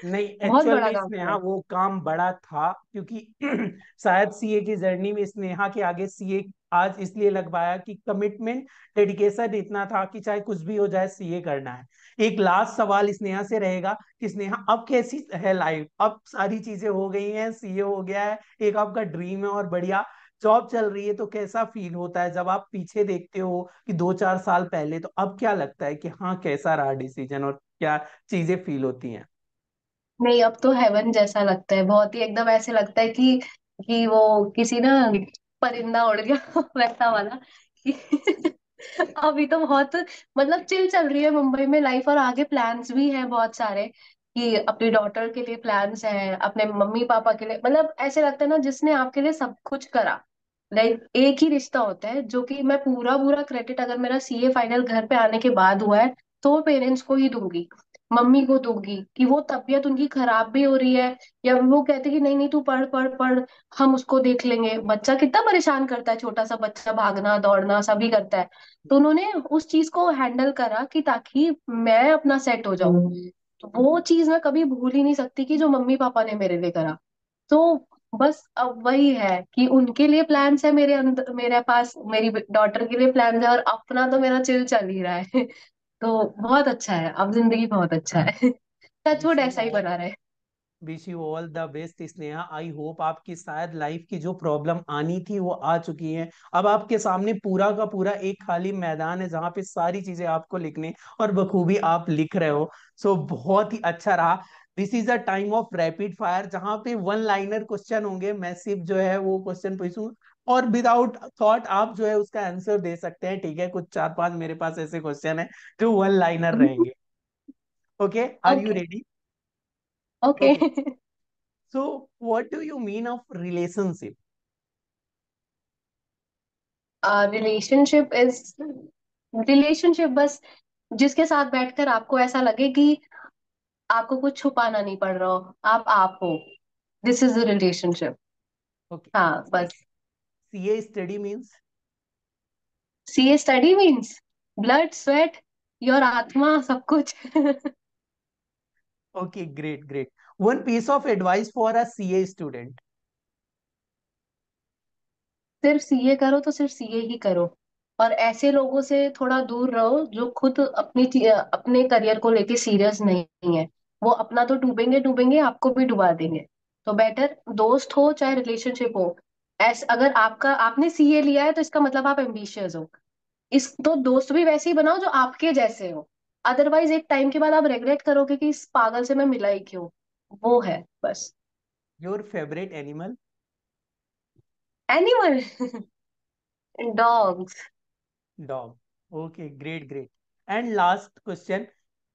नहीं, बहुत एक्चुअल बड़ा में काम किया स्नेहा है। वो काम बड़ा था, क्योंकि शायद सीए की जर्नी में स्नेहा के आगे सीए आज इसलिए लग पाया कि कमिटमेंट, डेडिकेशन इतना था कि चाहे कुछ भी हो जाए सीए करना है। एक लास्ट सवाल स्नेहा से रहेगा कि स्नेहा अब कैसी है लाइफ, अब सारी चीजें हो गई हैं, सीए हो गया है, एक आपका ड्रीम है और बढ़िया जॉब चल रही है, तो कैसा फील होता है जब आप पीछे देखते हो कि 2-4 साल पहले, तो अब क्या लगता है कि हाँ कैसा रहा डिसीजन और क्या चीजें फील होती हैं? नहीं अब तो हेवन जैसा लगता है, बहुत ही एकदम ऐसे लगता है कि वो किसी ना परिंदा उड़ गया वैसा वाला कि अभी तो बहुत मतलब चिल चल रही है मुंबई में लाइफ, और आगे प्लान्स भी हैं बहुत सारे, कि अपनी डॉटर के लिए प्लान्स हैं, अपने मम्मी पापा के लिए, मतलब ऐसे लगता है ना जिसने आपके लिए सब कुछ करा। लाइक एक ही रिश्ता होता है जो कि मैं पूरा पूरा क्रेडिट अगर मेरा सीए फाइनल घर पे आने के बाद हुआ है तो पेरेंट्स को ही दूंगी, मम्मी को दूंगी, कि वो तबीयत उनकी खराब भी हो रही है या वो कहते कि नहीं नहीं तू पढ़ पढ़ पढ़, हम उसको देख लेंगे, बच्चा कितना परेशान करता है, छोटा सा बच्चा भागना दौड़ना सभी करता है, तो उन्होंने उस चीज को हैंडल करा कि ताकि मैं अपना सेट हो जाऊं। तो वो चीज मैं कभी भूल ही नहीं सकती कि जो मम्मी पापा ने मेरे लिए करा। तो बस अब वही है कि उनके लिए प्लान्स है मेरे अंदर, मेरे पास मेरी डॉटर के लिए प्लान्स है, और अपना तो मेरा चिल चल ही रहा है। तो बहुत अच्छा है, अब जिंदगी बहुत अच्छा है। विश टचवुड यू ऐसा ही बना रहे। Wish you all the best Sneha. I hope आपकी शायद लाइफ की जो प्रॉब्लम आनी थी वो आ चुकी है। अब आपके सामने पूरा का पूरा एक खाली मैदान है जहाँ पे सारी चीजें आपको लिखने, और बखूबी आप लिख रहे हो। सो बहुत ही अच्छा रहा। This is a time of rapid fire, जहाँ पे वन लाइनर क्वेश्चन होंगे, मैं सिर्फ जो है वो क्वेश्चन पूछूंगा और विदाउट थॉट आप जो है उसका आंसर दे सकते हैं, ठीक है? कुछ 4-5 मेरे पास ऐसे क्वेश्चन है जो वन लाइनर रहेंगे। Okay, are you okay. Ready? Okay. Okay, so what do you mean of relationship? Relationship is, relationship बस जिसके साथ बैठकर आपको ऐसा लगे कि आपको कुछ छुपाना नहीं पड़ रहा हो, आप हो, this is a relationship. Okay. हाँ बस। CA study means? CA study means blood sweat your आत्मा सब कुछ। Okay, great great. One piece of advice for a CA student? सिर्फ सीए करो तो सिर्फ सीए ही करो, और ऐसे लोगों से थोड़ा दूर रहो जो खुद अपने करियर को लेके सीरियस नहीं है। वो अपना तो डूबेंगे डूबेंगे, आपको भी डुबा देंगे। तो बेटर दोस्त हो चाहे रिलेशनशिप हो, अगर आपका आपने सीए लिया है तो इसका मतलब आप एम्बिशियस हो। इस तो दोस्त भी वैसे ही बनाओ जो आपके जैसे हो। अदरवाइज एक टाइम के बाद आप रिग्रेट करोगे कि इस पागल से मैं मिला ही क्यों। वो है बस। Your favourite animal? Animal. Dogs. Dog. Okay, great great. And last question,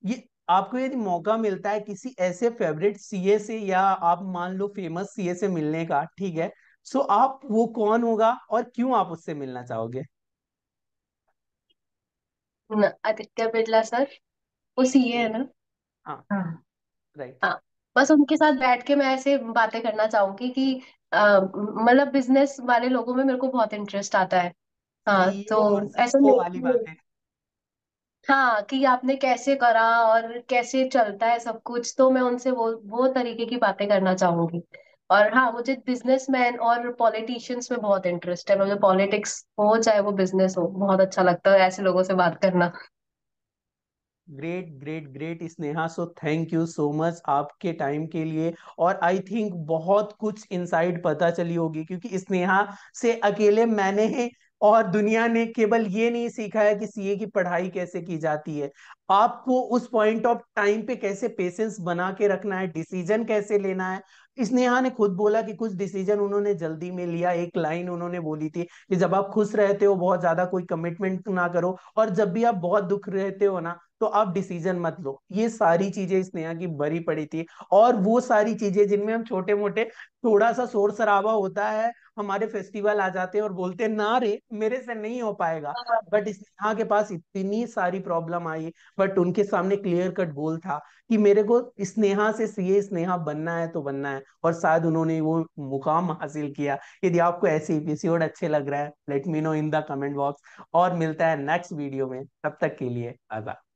ये आपको यदि मौका मिलता है किसी ऐसे फेवरेट सीए से, या आप मान लो फेमस सीए से मिलने का, ठीक है, सो आप वो कौन होगा और क्यों आप उससे मिलना चाहोगे? आदित्य बिरला सर, वो सीए है ना। हाँ, हाँ। राइट। हाँ, बस उनके साथ बैठ के मैं ऐसे बातें करना चाहूंगी कि मतलब बिजनेस वाले लोगों में मेरे को बहुत इंटरेस्ट आता है। हाँ तो सीईओ और ऐसे सीएफओ वाली बातें। हाँ कि आपने कैसे करा और कैसे चलता है सब कुछ, तो मैं उनसे वो तरीके की बातें करना चाहूंगी। और हाँ, मुझे बिजनेसमैन और पॉलिटिशियंस में बहुत इंटरेस्ट है। मुझे पॉलिटिक्स हो चाहे वो बिजनेस हो, बहुत अच्छा लगता है ऐसे लोगों से बात करना। Great great great Sneha, so thank you so much आपके टाइम के लिए। और आई थिंक बहुत कुछ इनसाइड पता चली होगी, क्योंकि स्नेहा से अकेले मैंने और दुनिया ने केवल ये नहीं सीखा है कि सीए की पढ़ाई कैसे की जाती है, आपको उस पॉइंट ऑफ टाइम पे कैसे पेशेंस बना के रखना है, डिसीजन कैसे लेना है। स्नेहा ने खुद बोला कि कुछ डिसीजन उन्होंने जल्दी में लिया। एक लाइन उन्होंने बोली थी कि जब आप खुश रहते हो बहुत ज्यादा कोई कमिटमेंट ना करो, और जब भी आप बहुत दुख रहते हो ना, तो आप डिसीजन मत लो। ये सारी चीजें स्नेहा की भरी पड़ी थी। और वो सारी चीजें जिनमें हम छोटे मोटे थोड़ा सा शोर शराबा होता है, हमारे फेस्टिवल आ जाते हैं और बोलते हैं ना रे मेरे से नहीं हो पाएगा, बट स्नेहा के पास इतनी सारी प्रॉब्लम आई, बट उनके सामने क्लियर कट गोल था कि मेरे को स्नेहा से सीए स्नेहा बनना है तो बनना है, और शायद उन्होंने वो मुकाम हासिल किया। यदि आपको ऐसे एपिसोड अच्छे लग रहा है, let me know in the comment box, और मिलता है नेक्स्ट वीडियो में। तब तक के लिए बाय बाय।